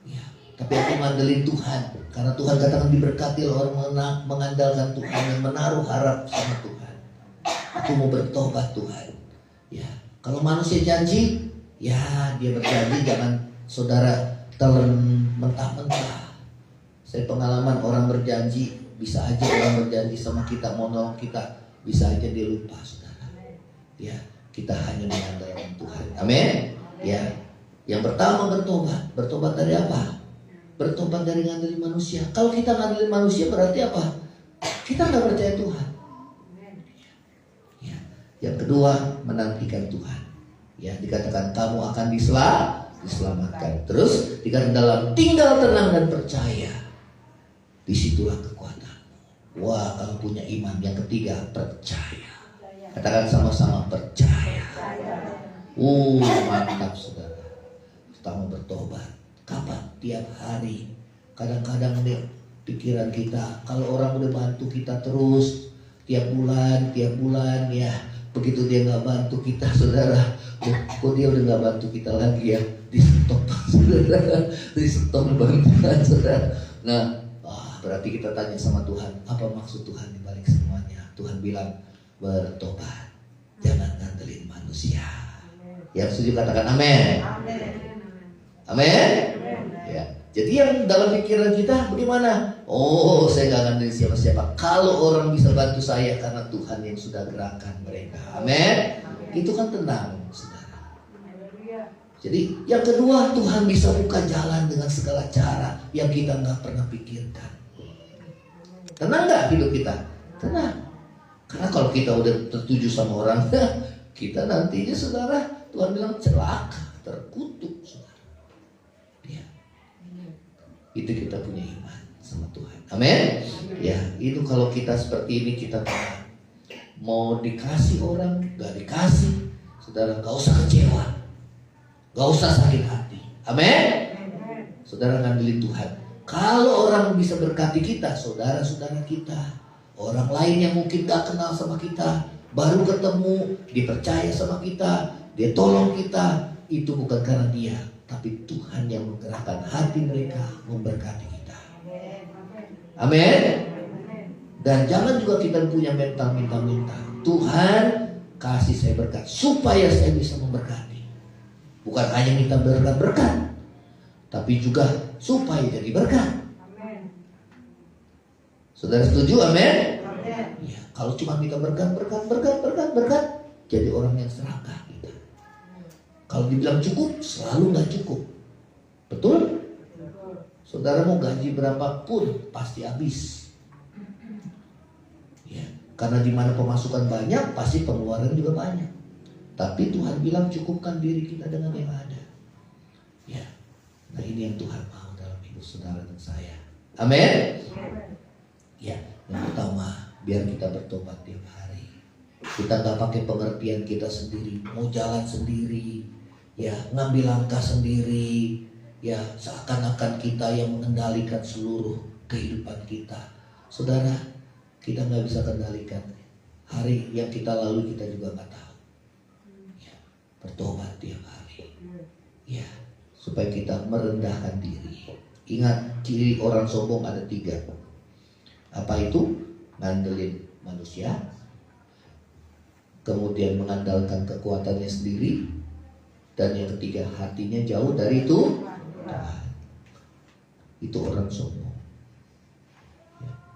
Ya, tapi aku ngandelin Tuhan, karena Tuhan katakan diberkati orang mengandalkan Tuhan dan menaruh harap sama Tuhan. Aku mau bertobat Tuhan. Ya, kalau manusia janji, ya dia berjanji, jangan saudara telan mentah-mentah. Saya pengalaman orang berjanji, bisa aja orang berjanji sama kita mau nolong kita, bisa aja dia lupa saudara. Ya, kita hanya mengandalkan Tuhan. Amin. Ya, yang pertama bertobat. Bertobat dari apa? Bertobat dari ngandelin manusia. Kalau kita ngandelin manusia berarti apa? Kita nggak percaya Tuhan. Ya. Yang kedua, menantikan Tuhan. Ya, dikatakan kamu akan diselamatkan. Terus dikatakan dalam tinggal tenang dan percaya, disitulah kekuatanmu. Wah, kalau punya iman. Yang ketiga, percaya. Katakan sama-sama, percaya. Mantap saudara. Kita mau bertobat. Kapan? Tiap hari. Kadang-kadang nih pikiran kita, kalau orang udah bantu kita terus tiap bulan ya, begitu dia nggak bantu kita saudara, kok dia udah nggak bantu kita lagi ya, di stop saudara, di stop bantuan saudara. Nah, berarti kita tanya sama Tuhan, apa maksud Tuhan di balik semuanya? Tuhan bilang bertobat, jangan ngandelin manusia. Yang setuju katakan amin. Amin. Ya. Jadi yang dalam pikiran kita bagaimana? Oh, saya gak ngandelin siapa-siapa. Kalau orang bisa bantu saya karena Tuhan yang sudah gerakan mereka. Amin. Itu kan tenang, saudara. Jadi yang kedua, Tuhan bisa buka jalan dengan segala cara yang kita gak pernah pikirkan. Tenang gak hidup kita? Tenang. Karena kalau kita udah tertuju sama orang, kita nantinya saudara, Tuhan bilang celaka, terkutuk saudara. Ya. Itu kita punya iman sama Tuhan. Amin. Ya, itu kalau kita seperti ini kita tenang. Mau dikasih orang, gak dikasih, saudara gak usah kecewa, gak usah sakit hati. Amin. Saudara ngandelin Tuhan. Kalau orang bisa berkati kita, saudara-saudara kita, orang lain yang mungkin gak kenal sama kita, baru ketemu, dipercaya sama kita, dia tolong kita, itu bukan karena dia, tapi Tuhan yang menggerakkan hati mereka memberkati kita. Amin. Dan jangan juga kita punya mental minta-minta. Tuhan kasih saya berkat supaya saya bisa memberkati. Bukan hanya minta berkat, tapi juga supaya jadi berkat. Saudara setuju? Amin. Ya, kalau cuma minta berkat, jadi orang yang serakah kita. Kalau dibilang cukup, selalu nggak cukup. Betul? Saudara mau gaji berapapun pasti habis. Ya, karena di mana pemasukan banyak, pasti pengeluaran juga banyak. Tapi Tuhan bilang cukupkan diri kita dengan yang ada. Ya, nah ini yang Tuhan mau dalam hidup saudara dan saya. Amin. Ya, yang pertama, biar kita bertobat tiap hari. Kita nggak pakai pengertian kita sendiri, mau jalan sendiri, ya ngambil langkah sendiri, ya seakan-akan kita yang mengendalikan seluruh kehidupan kita. Saudara, kita nggak bisa kendalikan hari yang kita lalui, kita juga nggak tahu. Ya, bertobat tiap hari, ya supaya kita merendahkan diri. Ingat, ciri orang sombong ada 3. Apa itu? Ngandelin manusia, kemudian mengandalkan kekuatannya sendiri, Dan yang ketiga, hatinya jauh dari Tuhan. Itu orang sombong.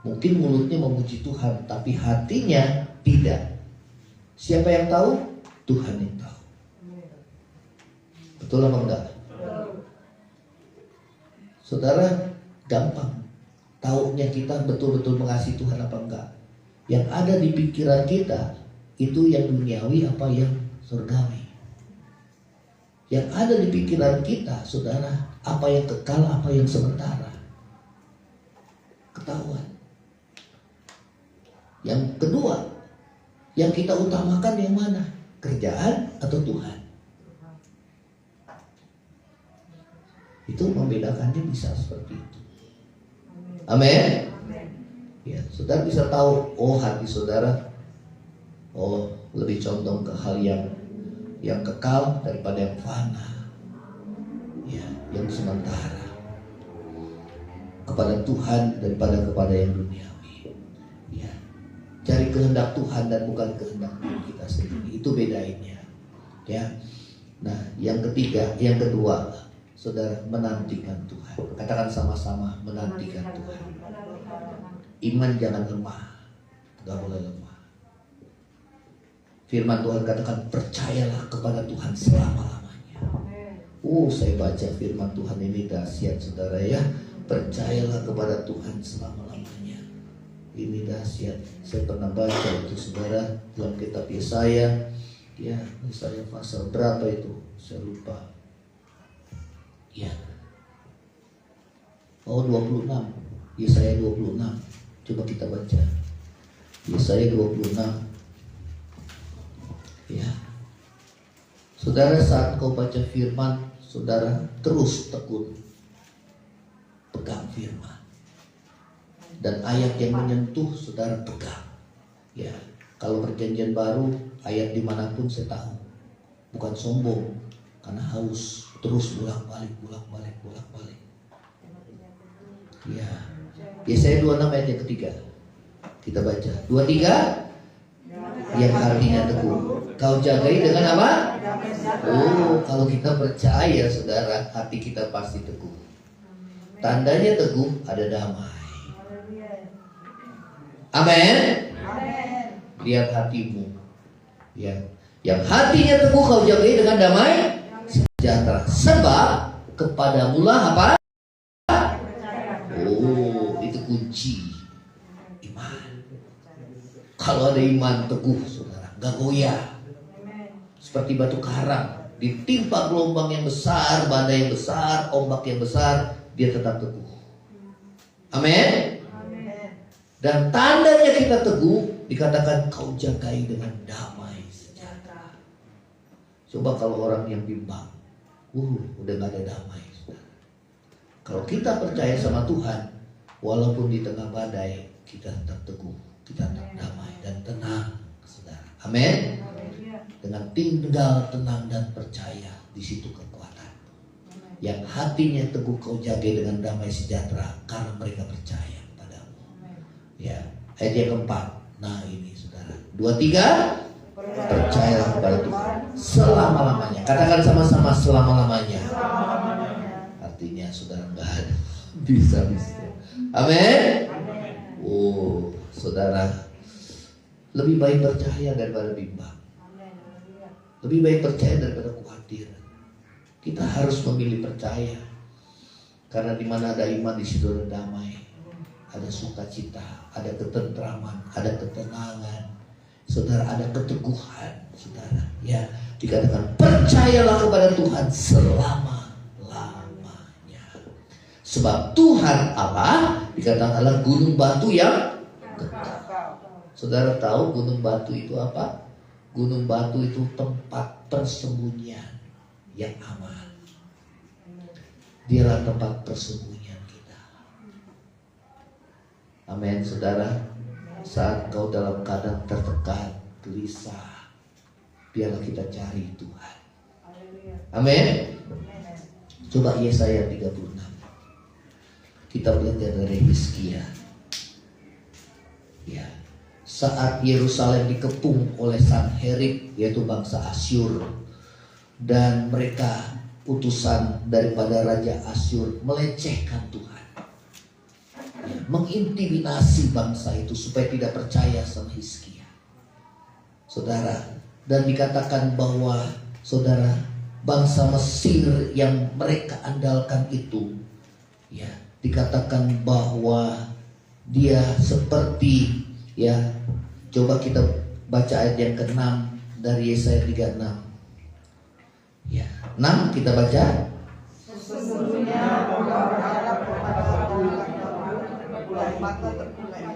Mungkin mulutnya memuji Tuhan, tapi hatinya tidak. Siapa yang tahu? Tuhan yang tahu. Betul apa enggak? Saudara, gampang taunya kita betul-betul mengasihi Tuhan apa enggak. Yang ada di pikiran kita itu yang duniawi apa yang surgawi. Yang ada di pikiran kita, saudara, apa yang kekal, apa yang sementara. Ketahuan. Yang kedua, yang kita utamakan yang mana? Kerjaan atau Tuhan? Itu membedakannya bisa seperti itu. Amin. Ya, saudara bisa tahu, oh hati saudara, oh lebih condong ke hal yang kekal daripada yang fana, ya, yang sementara, kepada Tuhan daripada kepada yang duniawi. Ya, cari kehendak Tuhan dan bukan kehendak kita sendiri. Itu bedainnya. Ya. Nah, yang kedua, saudara, menantikan Tuhan. Katakan sama-sama, menantikan Tuhan. Iman jangan lemah, gak boleh lemah. Firman Tuhan katakan, percayalah kepada Tuhan selama-lamanya. Saya baca firman Tuhan ini dahsyat, saudara ya. Percayalah kepada Tuhan selama-lamanya. Ini dahsyat. Saya pernah baca itu, saudara, dalam kitab Yesaya. Ya, Yesaya pasal berapa itu? Saya lupa. Ya. 26. Yesaya 26. Coba kita baca. Yesaya 26. Ya. Saudara, saat kau baca firman, saudara terus tekun pegang firman. Dan ayat yang menyentuh, saudara pegang. Ya, kalau perjanjian baru, ayat dimanapun saya tahu. Bukan sombong, karena haus. Terus bolak-balik. Ya, Yesaya 26 ayat yang ketiga. Kita baca 23. Yang hatinya teguh, kau jagai dengan apa? Kalau kita percaya, saudara, hati kita pasti teguh. Tandanya teguh, ada damai. Amin. Lihat hatimu, ya. Yang hatinya teguh kau jagai dengan damai sejahtera, sebab kepadamulah apa? Itu kunci iman. Kalau ada iman teguh, saudara, gak goyah. Seperti batu karang, ditimpa gelombang yang besar, badai yang besar, ombak yang besar, dia tetap teguh. Amin. Dan tandanya kita teguh, dikatakan kau jagai dengan damai sejahtera. Coba kalau orang yang bimbang, udah gak ada damai, saudara. Kalau kita percaya sama Tuhan, walaupun di tengah badai, kita tetap teguh, kita tetap damai dan tenang, saudara. Amin. Dengan tinggal tenang dan percaya, di situ kekuatan. Yang hatinya teguh kau jaga dengan damai sejahtera, karena mereka percaya padamu. Ya, ayat yang keempat. Nah ini, saudara. 23. Percayalah kepada Tuhan selama-lamanya. Katakan sama-sama, selama-lamanya. Artinya saudara nggak ada bisa-bisa. Amin. Saudara, lebih baik percaya daripada bimbang. Lebih baik percaya daripada khawatir. Kita harus memilih percaya, karena di mana ada iman, di situ ada damai, ada sukacita, ada ketentraman, ada ketenangan. Saudara, ada keteguhan, saudara. Ya, dikatakan percayalah kepada Tuhan selama-lamanya. Sebab Tuhan apa? Dikatakan adalah gunung batu yang kekal. Saudara tahu gunung batu itu apa? Gunung batu itu tempat persembunyian yang aman. Dialah tempat persembunyian kita. Amin, saudara. Saat kau dalam keadaan tertekan, gelisah, biarlah kita cari Tuhan. Amin. Coba Yesaya 36. Kita belajar dari Hizkia. Ya. Saat Yerusalem dikepung oleh Sanherib, yaitu bangsa Asyur, dan mereka utusan daripada Raja Asyur melecehkan Tuhan, mengintimidasi bangsa itu supaya tidak percaya sama Hizkia, saudara. Dan dikatakan bahwa saudara, bangsa Mesir yang mereka andalkan itu, ya, dikatakan bahwa dia seperti, ya, coba kita baca ayat yang ke-6 dari Yesaya 36. Ya, 6 kita baca.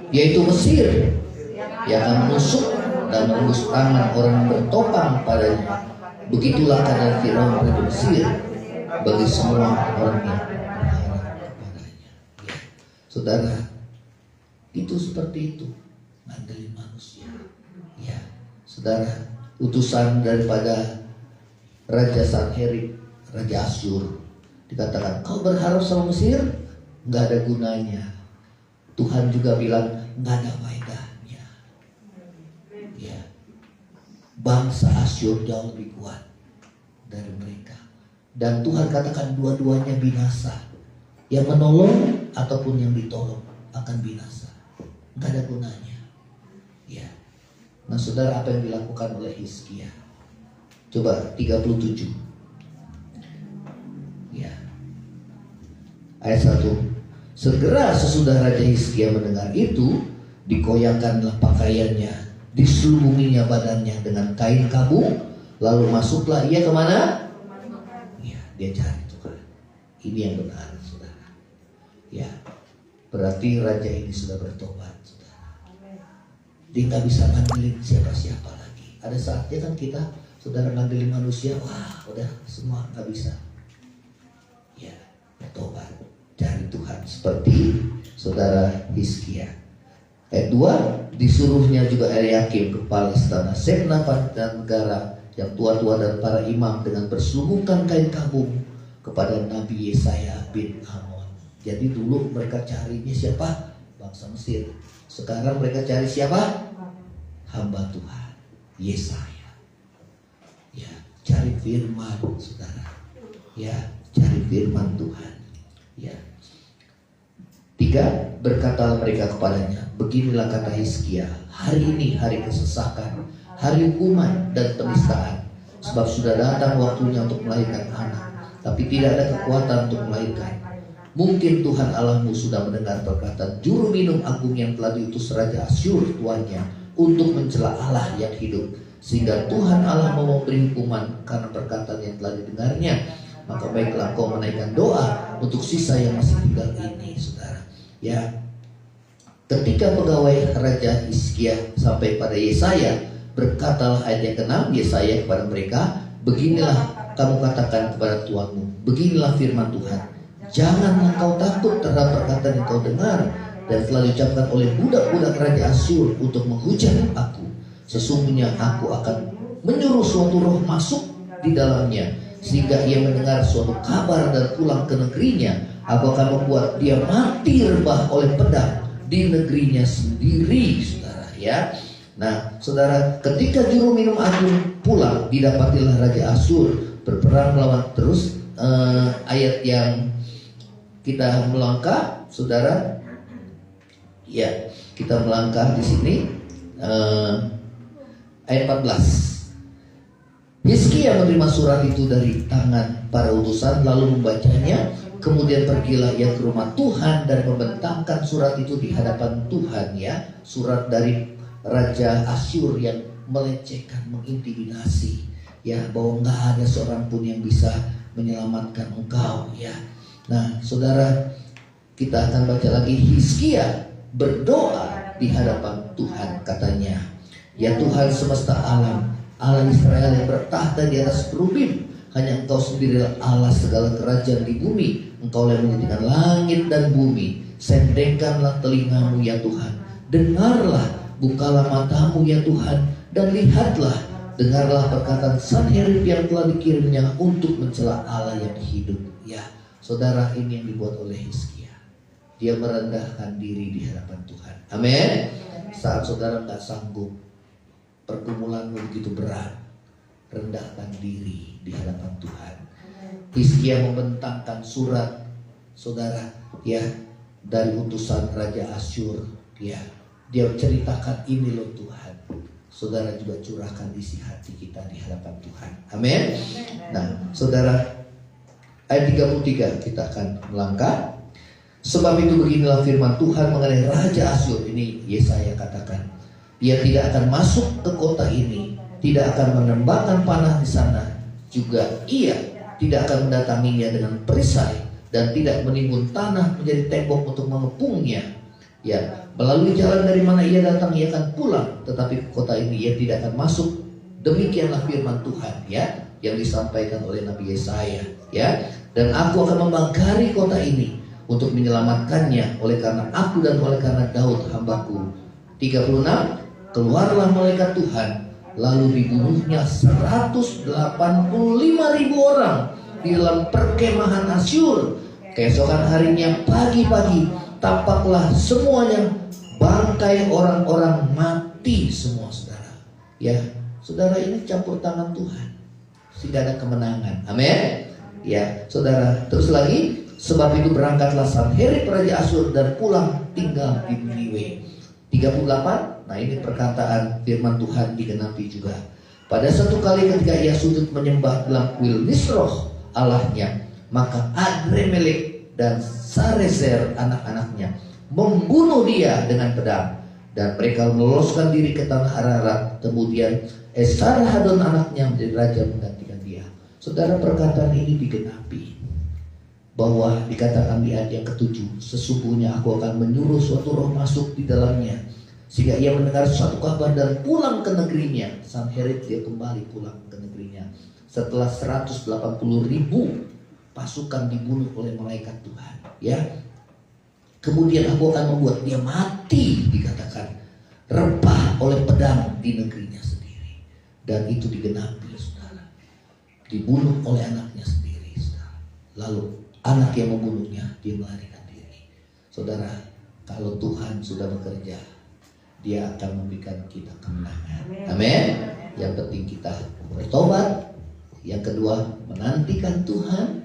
Yaitu Mesir yang akan menusuk dan menembus tangan orang yang bertopang padanya. Begitulah keadaan Firaun Raja Mesir bagi semua orang yang berharap kepadanya. Ya, saudara, itu seperti itu, ngandelin manusia. Ya, saudara, utusan daripada Raja Sanherib, Raja Asyur, dikatakan kau berharap sama Mesir, nggak ada gunanya. Tuhan juga bilang nggak ada faedahnya. Ya, bangsa Asyur jauh lebih kuat dari mereka, dan Tuhan katakan dua-duanya binasa. Yang menolong ataupun yang ditolong akan binasa, nggak ada gunanya. Ya, nah saudara, apa yang dilakukan oleh Hizkia? Coba 37. Ya. Ayat 1. Segera sesudah Raja Hizkia mendengar itu, dikoyakkanlah pakaiannya, diselubunginya badannya dengan kain kabung, lalu masuklah ia kemana? Ya, dia cari Tuhan. Ini yang benar, saudara. Ya, berarti raja ini sudah bertobat, saudara. Dia nggak bisa ngandelin siapa-siapa lagi. Ada saatnya kan kita, saudara, ngandelin manusia, wah udah semua nggak bisa. Ya, bertobat, cari Tuhan seperti saudara Hizkia. Ayat 2, disuruhnya juga Eliakim kepala istana, Sebna dan negara yang tua-tua dan para imam dengan berselubungkan kain kabung kepada Nabi Yesaya bin Amon. Jadi dulu mereka carinya siapa? Bangsa Mesir. Sekarang mereka cari siapa? Hamba Tuhan, Yesaya. Ya, cari firman, saudara. Ya, cari firman Tuhan. Ya. 3, berkatalah mereka kepadanya, beginilah kata Hizkia, hari ini hari kesesakan, hari hukuman dan penistaan, sebab sudah datang waktunya untuk melahirkan anak, tapi tidak ada kekuatan untuk melahirkan. Mungkin Tuhan Allahmu sudah mendengar perkataan juru minum agung yang telah diutus Raja Asyur tuannya untuk mencela Allah yang hidup, sehingga Tuhan Allah mau memberi hukuman karena perkataan yang telah didengarnya. Maka baiklah kau menaikkan doa untuk sisa yang masih tinggal ini, saudara. Ya, ketika pegawai Raja Hizkia sampai pada Yesaya, berkatalah ayat yang ke-6 Yesaya kepada mereka, beginilah kamu katakan kepada tuanmu, beginilah firman Tuhan, janganlah kau takut terhadap perkataan yang kau dengar dan telah diucapkan oleh budak-budak Raja Asyur untuk menghujat aku. Sesungguhnya aku akan menyuruh suatu roh masuk di dalamnya, sehingga ia mendengar suatu kabar dan pulang ke negerinya. Aku akan membuat dia mati rebah oleh pedang di negerinya sendiri, saudara. Ya, nah saudara, ketika juru minum agung pulang, didapatilah Raja Asyur berperang melawan terus. Ayat yang kita melangkah, saudara. Ya, kita melangkah di sini. Ayat 14. Hizkia menerima surat itu dari tangan para utusan lalu membacanya. Kemudian pergilah ia ke rumah Tuhan dan membentangkan surat itu di hadapan Tuhan. Ya, surat dari Raja Asyur yang melecehkan, mengintimidasi, ya, bahwa nggak ada seorang pun yang bisa menyelamatkan engkau. Ya, nah saudara, kita akan baca lagi. Hizkia berdoa di hadapan Tuhan, katanya, ya Tuhan semesta alam, Allah Israel yang bertahta di atas kerubim, hanya Engkau sendirilah Allah segala kerajaan di bumi. Engkau yang menjadikan langit dan bumi. Sendengkanlah telingamu ya Tuhan, dengarlah, bukalah matamu ya Tuhan, dan lihatlah, dengarlah perkataan Sanherib yang telah dikirimnya untuk mencela Allah yang hidup. Ya, saudara, ini yang dibuat oleh Hizkia. Dia merendahkan diri di hadapan Tuhan. Amin. Saat saudara nggak sanggup, pergumulanmu begitu berat, rendahkan diri di hadapan Tuhan. Hizkia membentangkan surat, saudara, ya, dari utusan Raja Asyur, ya. Dia ceritakan, ini loh Tuhan. Saudara juga curahkan isi hati kita di hadapan Tuhan. Amin. Nah, saudara, ayat 33 kita akan melangkah. Sebab itu beginilah firman Tuhan mengenai Raja Asyur. Ini Yesaya katakan, dia tidak akan masuk ke kota ini, tidak akan menembakkan panah di sana, juga ia tidak akan mendatanginya dengan perisai, dan tidak menimbun tanah menjadi tembok untuk mengepungnya. Ya, melalui jalan dari mana ia datang, ia akan pulang, tetapi ke kota ini ia tidak akan masuk. Demikianlah firman Tuhan, ya, yang disampaikan oleh Nabi Yesaya, ya. Dan aku akan membagari kota ini untuk menyelamatkannya, oleh karena aku dan oleh karena Daud hambaku. 36. Keluarlah malaikat Tuhan, lalu dibunuhnya 185.000 orang di dalam perkemahan Asyur. Keesokan harinya pagi-pagi tampaklah semuanya bangkai orang-orang mati semua, saudara. Ya, saudara, ini campur tangan Tuhan, tidak ada kemenangan. Amin. Ya, saudara, terus lagi, sebab itu berangkatlah Sanherib Raja Asyur dan pulang tinggal di Niniwe. 38. Nah, ini perkataan firman Tuhan digenapi juga. Pada satu kali ketika ia sujud menyembah dalam kuil Nisroh Allahnya, maka Adremelek dan Sarezer anak-anaknya membunuh dia dengan pedang, dan mereka meloloskan diri ke tanah Ararat. Kemudian Esarhadon anaknya menjadi raja menggantikan dia. Saudara, perkataan ini digenapi, bahwa dikatakan di ayat yang ke-7, sesungguhnya aku akan menyuruh suatu roh masuk di dalamnya, sehingga ia mendengar suatu kabar dan pulang ke negerinya. Sanherib dia kembali pulang ke negerinya setelah 180.000 pasukan dibunuh oleh malaikat Tuhan, ya. Kemudian aku akan membuat dia mati, dikatakan, rebah oleh pedang di negerinya sendiri. Dan itu digenapi, saudara, dibunuh oleh anaknya sendiri, saudara. Lalu anak yang membunuhnya, dia melarikan diri. Saudara, kalau Tuhan sudah bekerja, dia akan memberikan kita kemenangan. Amin. Yang penting kita bertobat. Yang kedua, menantikan Tuhan.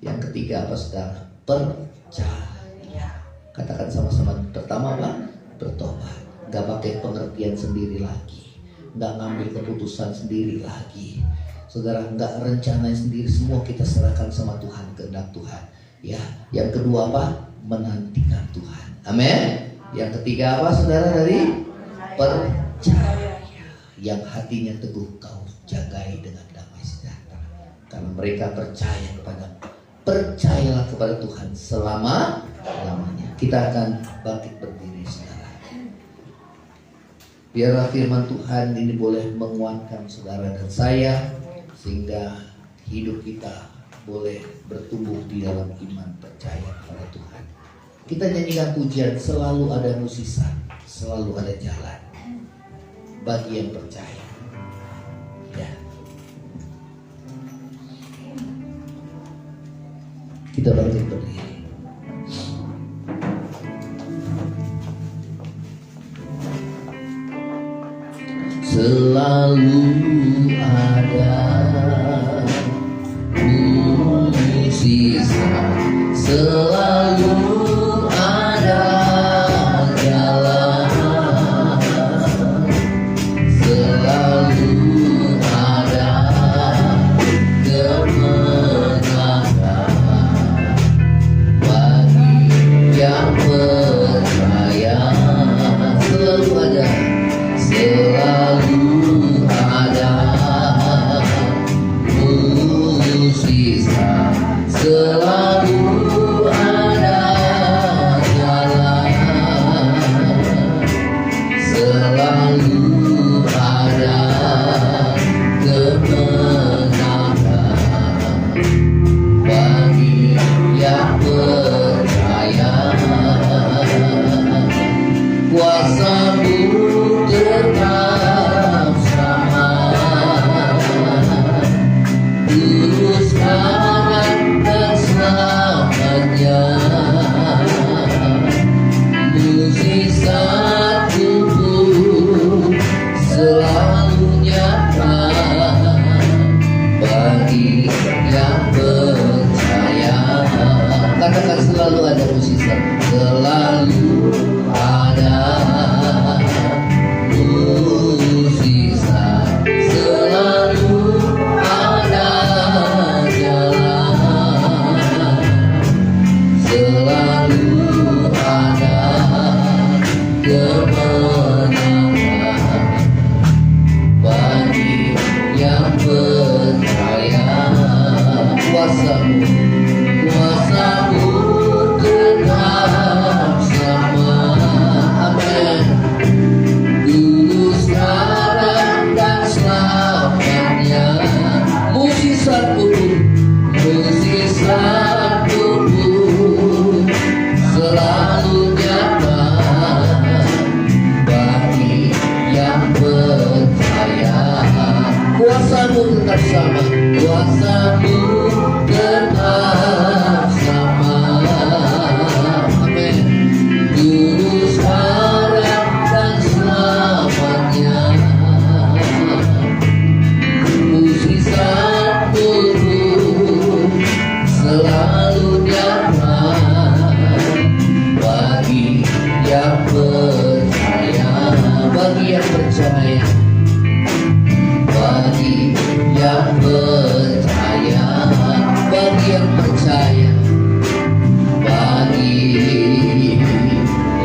Yang ketiga apa, saudara? Percaya. Katakan sama-sama. Pertama apa? Bertobat. Gak pakai pengertian sendiri lagi, gak ngambil keputusan sendiri lagi, saudara, gak rencana sendiri. Semua kita serahkan sama Tuhan, kehendak Tuhan, ya. Yang kedua apa? Menantikan Tuhan. Amin. Yang ketiga apa, saudara? Dari percaya. Yang hatinya teguh kau jagai dengan damai sejahtera, karena mereka percaya kepada. Percayalah kepada Tuhan selama-lamanya. Kita akan bangkit berdiri, saudara. Biarlah firman Tuhan ini boleh menguatkan saudara dan saya, sehingga hidup kita boleh bertumbuh di dalam iman percaya kepada Tuhan. Kita nyanyikan pujian, selalu ada musisa, selalu ada jalan bagi yang percaya. Ya. Kita bangkit berdiri. Selalu ada musisa, selalu ada jalan, selalu ada kemenangan bagi yang percaya. Selalu ada, selalu ada musisa, selalu ada bersama-sama. Kuasa-Mu tetap sama. Amin. Dulu, sekarang, dan selamanya. Mujizat-Mu selalu nyata bagi yang percaya, bagi yang percaya, bagi yang percaya, bagi yang percaya, bagi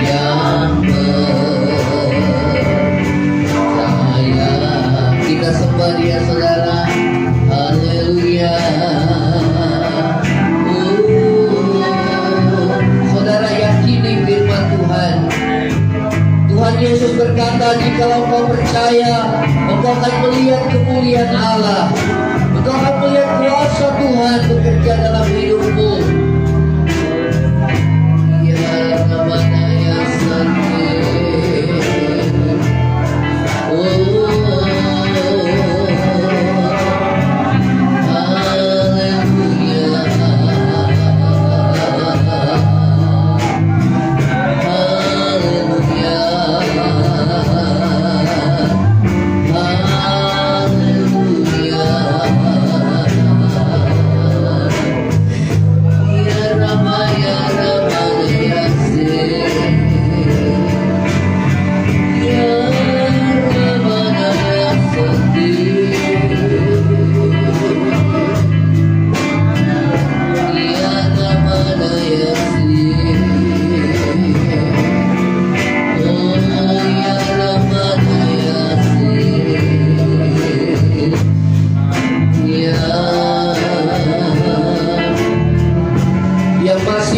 yang percaya. Kita sembah Dia, saudara. Haleluya. Saudara yakini firman Tuhan. Tuhan Yesus berkata, jikalau engkau percaya, engkau akan melihat kemuliaan Allah. Engkau akan melihat kuasa Tuhan bekerja dalam hidupmu. Ya namanya ya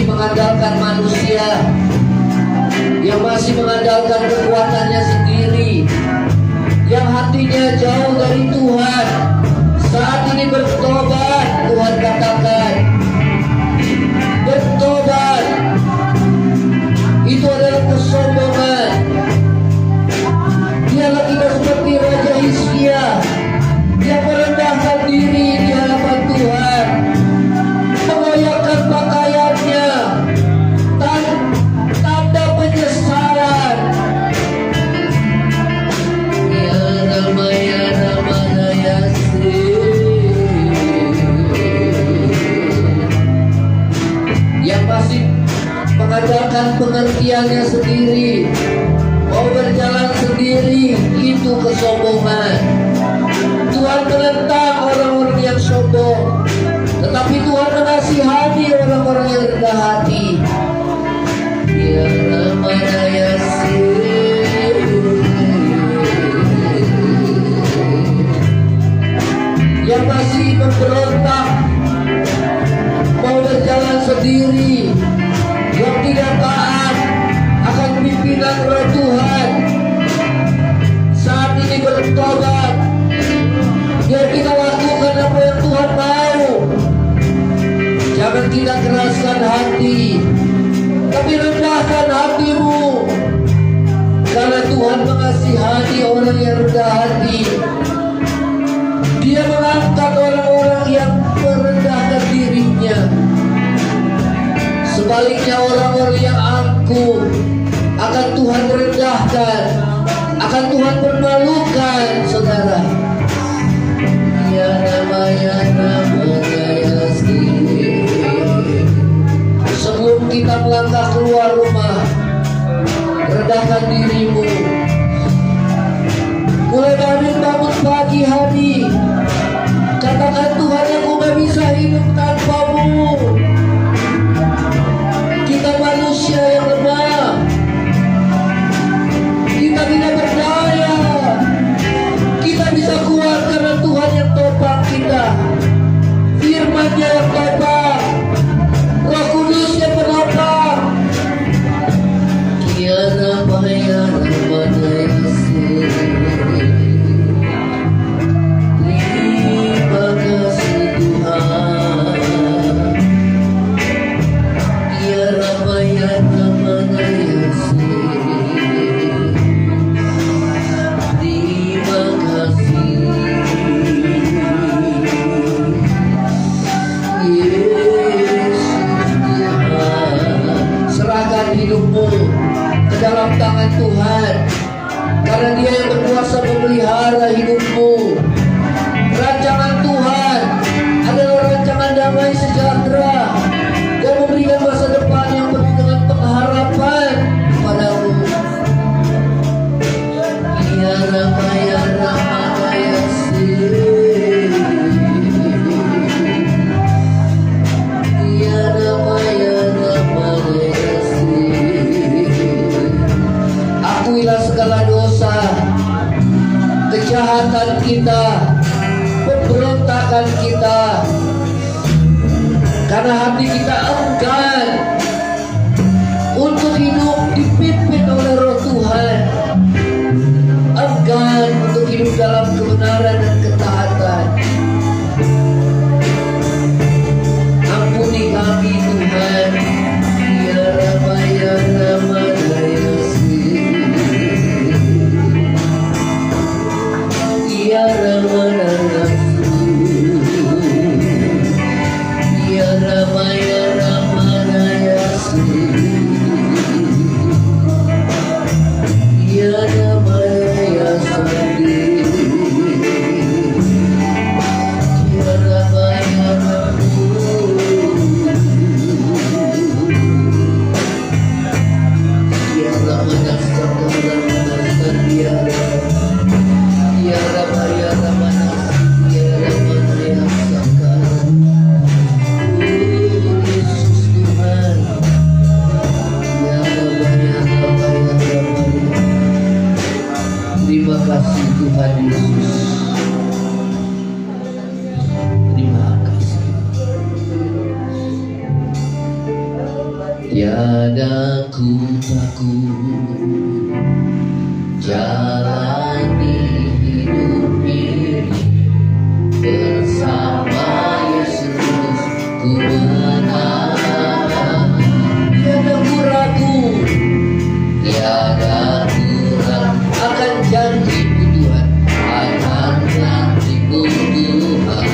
mengandalkan manusia, yang masih mengandalkan kekuatannya sendiri, yang hatinya jauh dari Tuhan, saat ini bertobat. Tuhan katakan, bertobat itu adalah kesombongan. Biarlah kita seperti Raja Hizkia yang merendahkan diri di hadapan Tuhan, mengoyakkan pakaiannya, tanda penyesalan. Ya Rama ya Rama ya yang masih mengandalkan pengertiannya sendiri, mau berjalan sendiri, itu kesombongan. Tuhan menentang orang-orang yang sombong, tetapi Tuhan menasihati orang-orang yang rendah hati. Ya Ramana Yasir, yang masih memberontak, mau berjalan sendiri, yang tidak taat akan pimpinan Roh Tuhan, saat ini bertobat. Biar kita lakukan apa yang Tuhan mau. Jangan kita keraskan hati, tapi rendahkan hatimu, karena Tuhan mengasihani orang yang rendah hati. Dia mengangkat orang-orang yang merendahkan dirinya. Sebaliknya orang-orang yang angkuh akan Tuhan rendahkan, akan Tuhan permalukan, saudara. Ya namanya sebelum kita melangkah keluar rumah, rendahkan dirimu. Mulai bangun pagi hari, katakan, Tuhan, aku gak bisa hidup tanpamu. Kita manusia yang lemah, kita tidak berdaya, kejahatan kita, pemberontakan kita, karena hati kita enggan untuk hidup dipimpin oleh Roh Tuhan, enggan untuk hidup dalam kebenaran dan ketaatan. Ampuni kami Tuhan. Ya Rama ya Rama ya Rama ya Rama ya Rama ya Rama ya Sadi ya Rama ya Rabu ya Rama ya Sadi ya Rama ya Rama ya Rama ya Sakar. Yesus Tuhan, ya Rama ya Rama ya Rama. Terima kasih Tuhan Yesus. Terima kasih. Tiada ku takut jalani hidup ini bersama Yesus ku menang. Tiada ku ragu, tiada ku ragu akan janji-Mu Tuhan, akan janji-Mu Tuhan.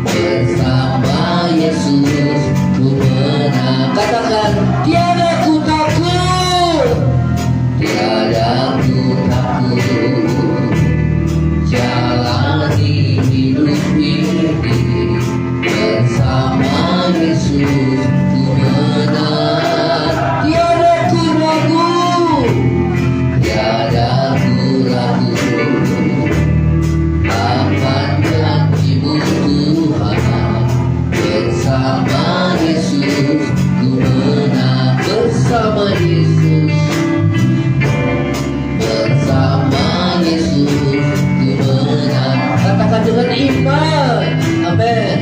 Bersama Yesus ku menang. Katakan, tiada ku takut, tiada ku takut jalani hidup ini bersama Yesus ku menang. Tiada ku ragu, tiada ku ragu akan janji-Mu Tuhan. Bersama Yesus ku menang. Bersama Yesus, bersama Yesus ku menang. Katakan dengan iman, amin.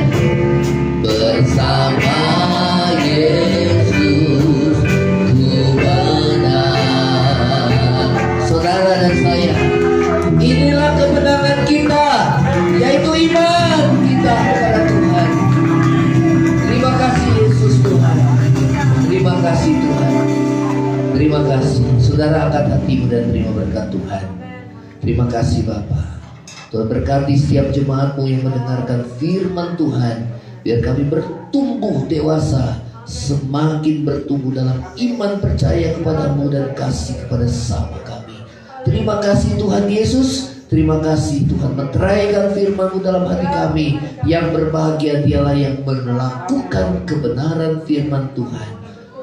Bersama Yesus ku menang. Saudara dan saya, inilah kemenangan kita, yaitu iman kita kepada Tuhan. Terima kasih Yesus Tuhan. Terima kasih Tuhan. Terima kasih. Saudara, angkat hatimu dan terima berkat Tuhan. Terima kasih Bapa. Tuhan berkati setiap jemaat-Mu yang mendengarkan firman Tuhan. Biar kami bertumbuh dewasa, semakin bertumbuh dalam iman percaya kepada-Mu dan kasih kepada sesama kami. Terima kasih Tuhan Yesus. Terima kasih Tuhan meteraikan firman-Mu dalam hati kami. Yang berbahagia dialah yang melakukan kebenaran firman Tuhan.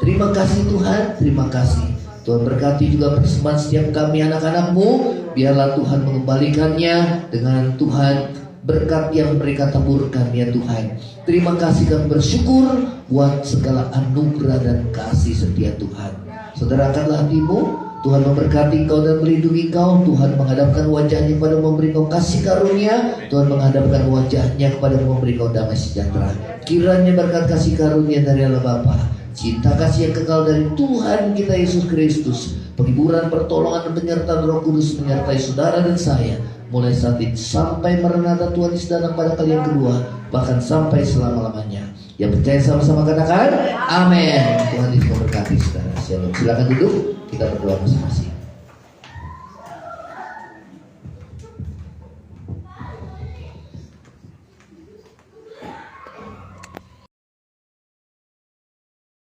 Terima kasih Tuhan. Terima kasih. Tuhan berkati juga persembahan setiap kami anak-anak-Mu. Biarlah Tuhan mengembalikannya dengan Tuhan berkat yang mereka taburkan ya Tuhan. Terima kasih, kami bersyukur buat segala anugerah dan kasih setia Tuhan. Saudara, angkatlah hatimu. Tuhan memberkati kau dan melindungi kau. Tuhan menghadapkan wajahnya kepada memberi kau kasih karunia. Tuhan menghadapkan wajahnya kepada memberi kau damai sejahtera. Kiranya berkat kasih karunia dari Allah Bapa, cinta kasih yang kekal dari Tuhan kita Yesus Kristus, penghiburan, pertolongan, dan penyertaan Roh Kudus menyertai saudara dan saya mulai saat ini sampai Maranatha Tuhan Yesus datang pada kali yang kedua, bahkan sampai selama-lamanya. Yang percaya sama-sama katakan amin. Tuhan Yesus memberkati saudara. Silakan duduk, kita berdoa masing-masing.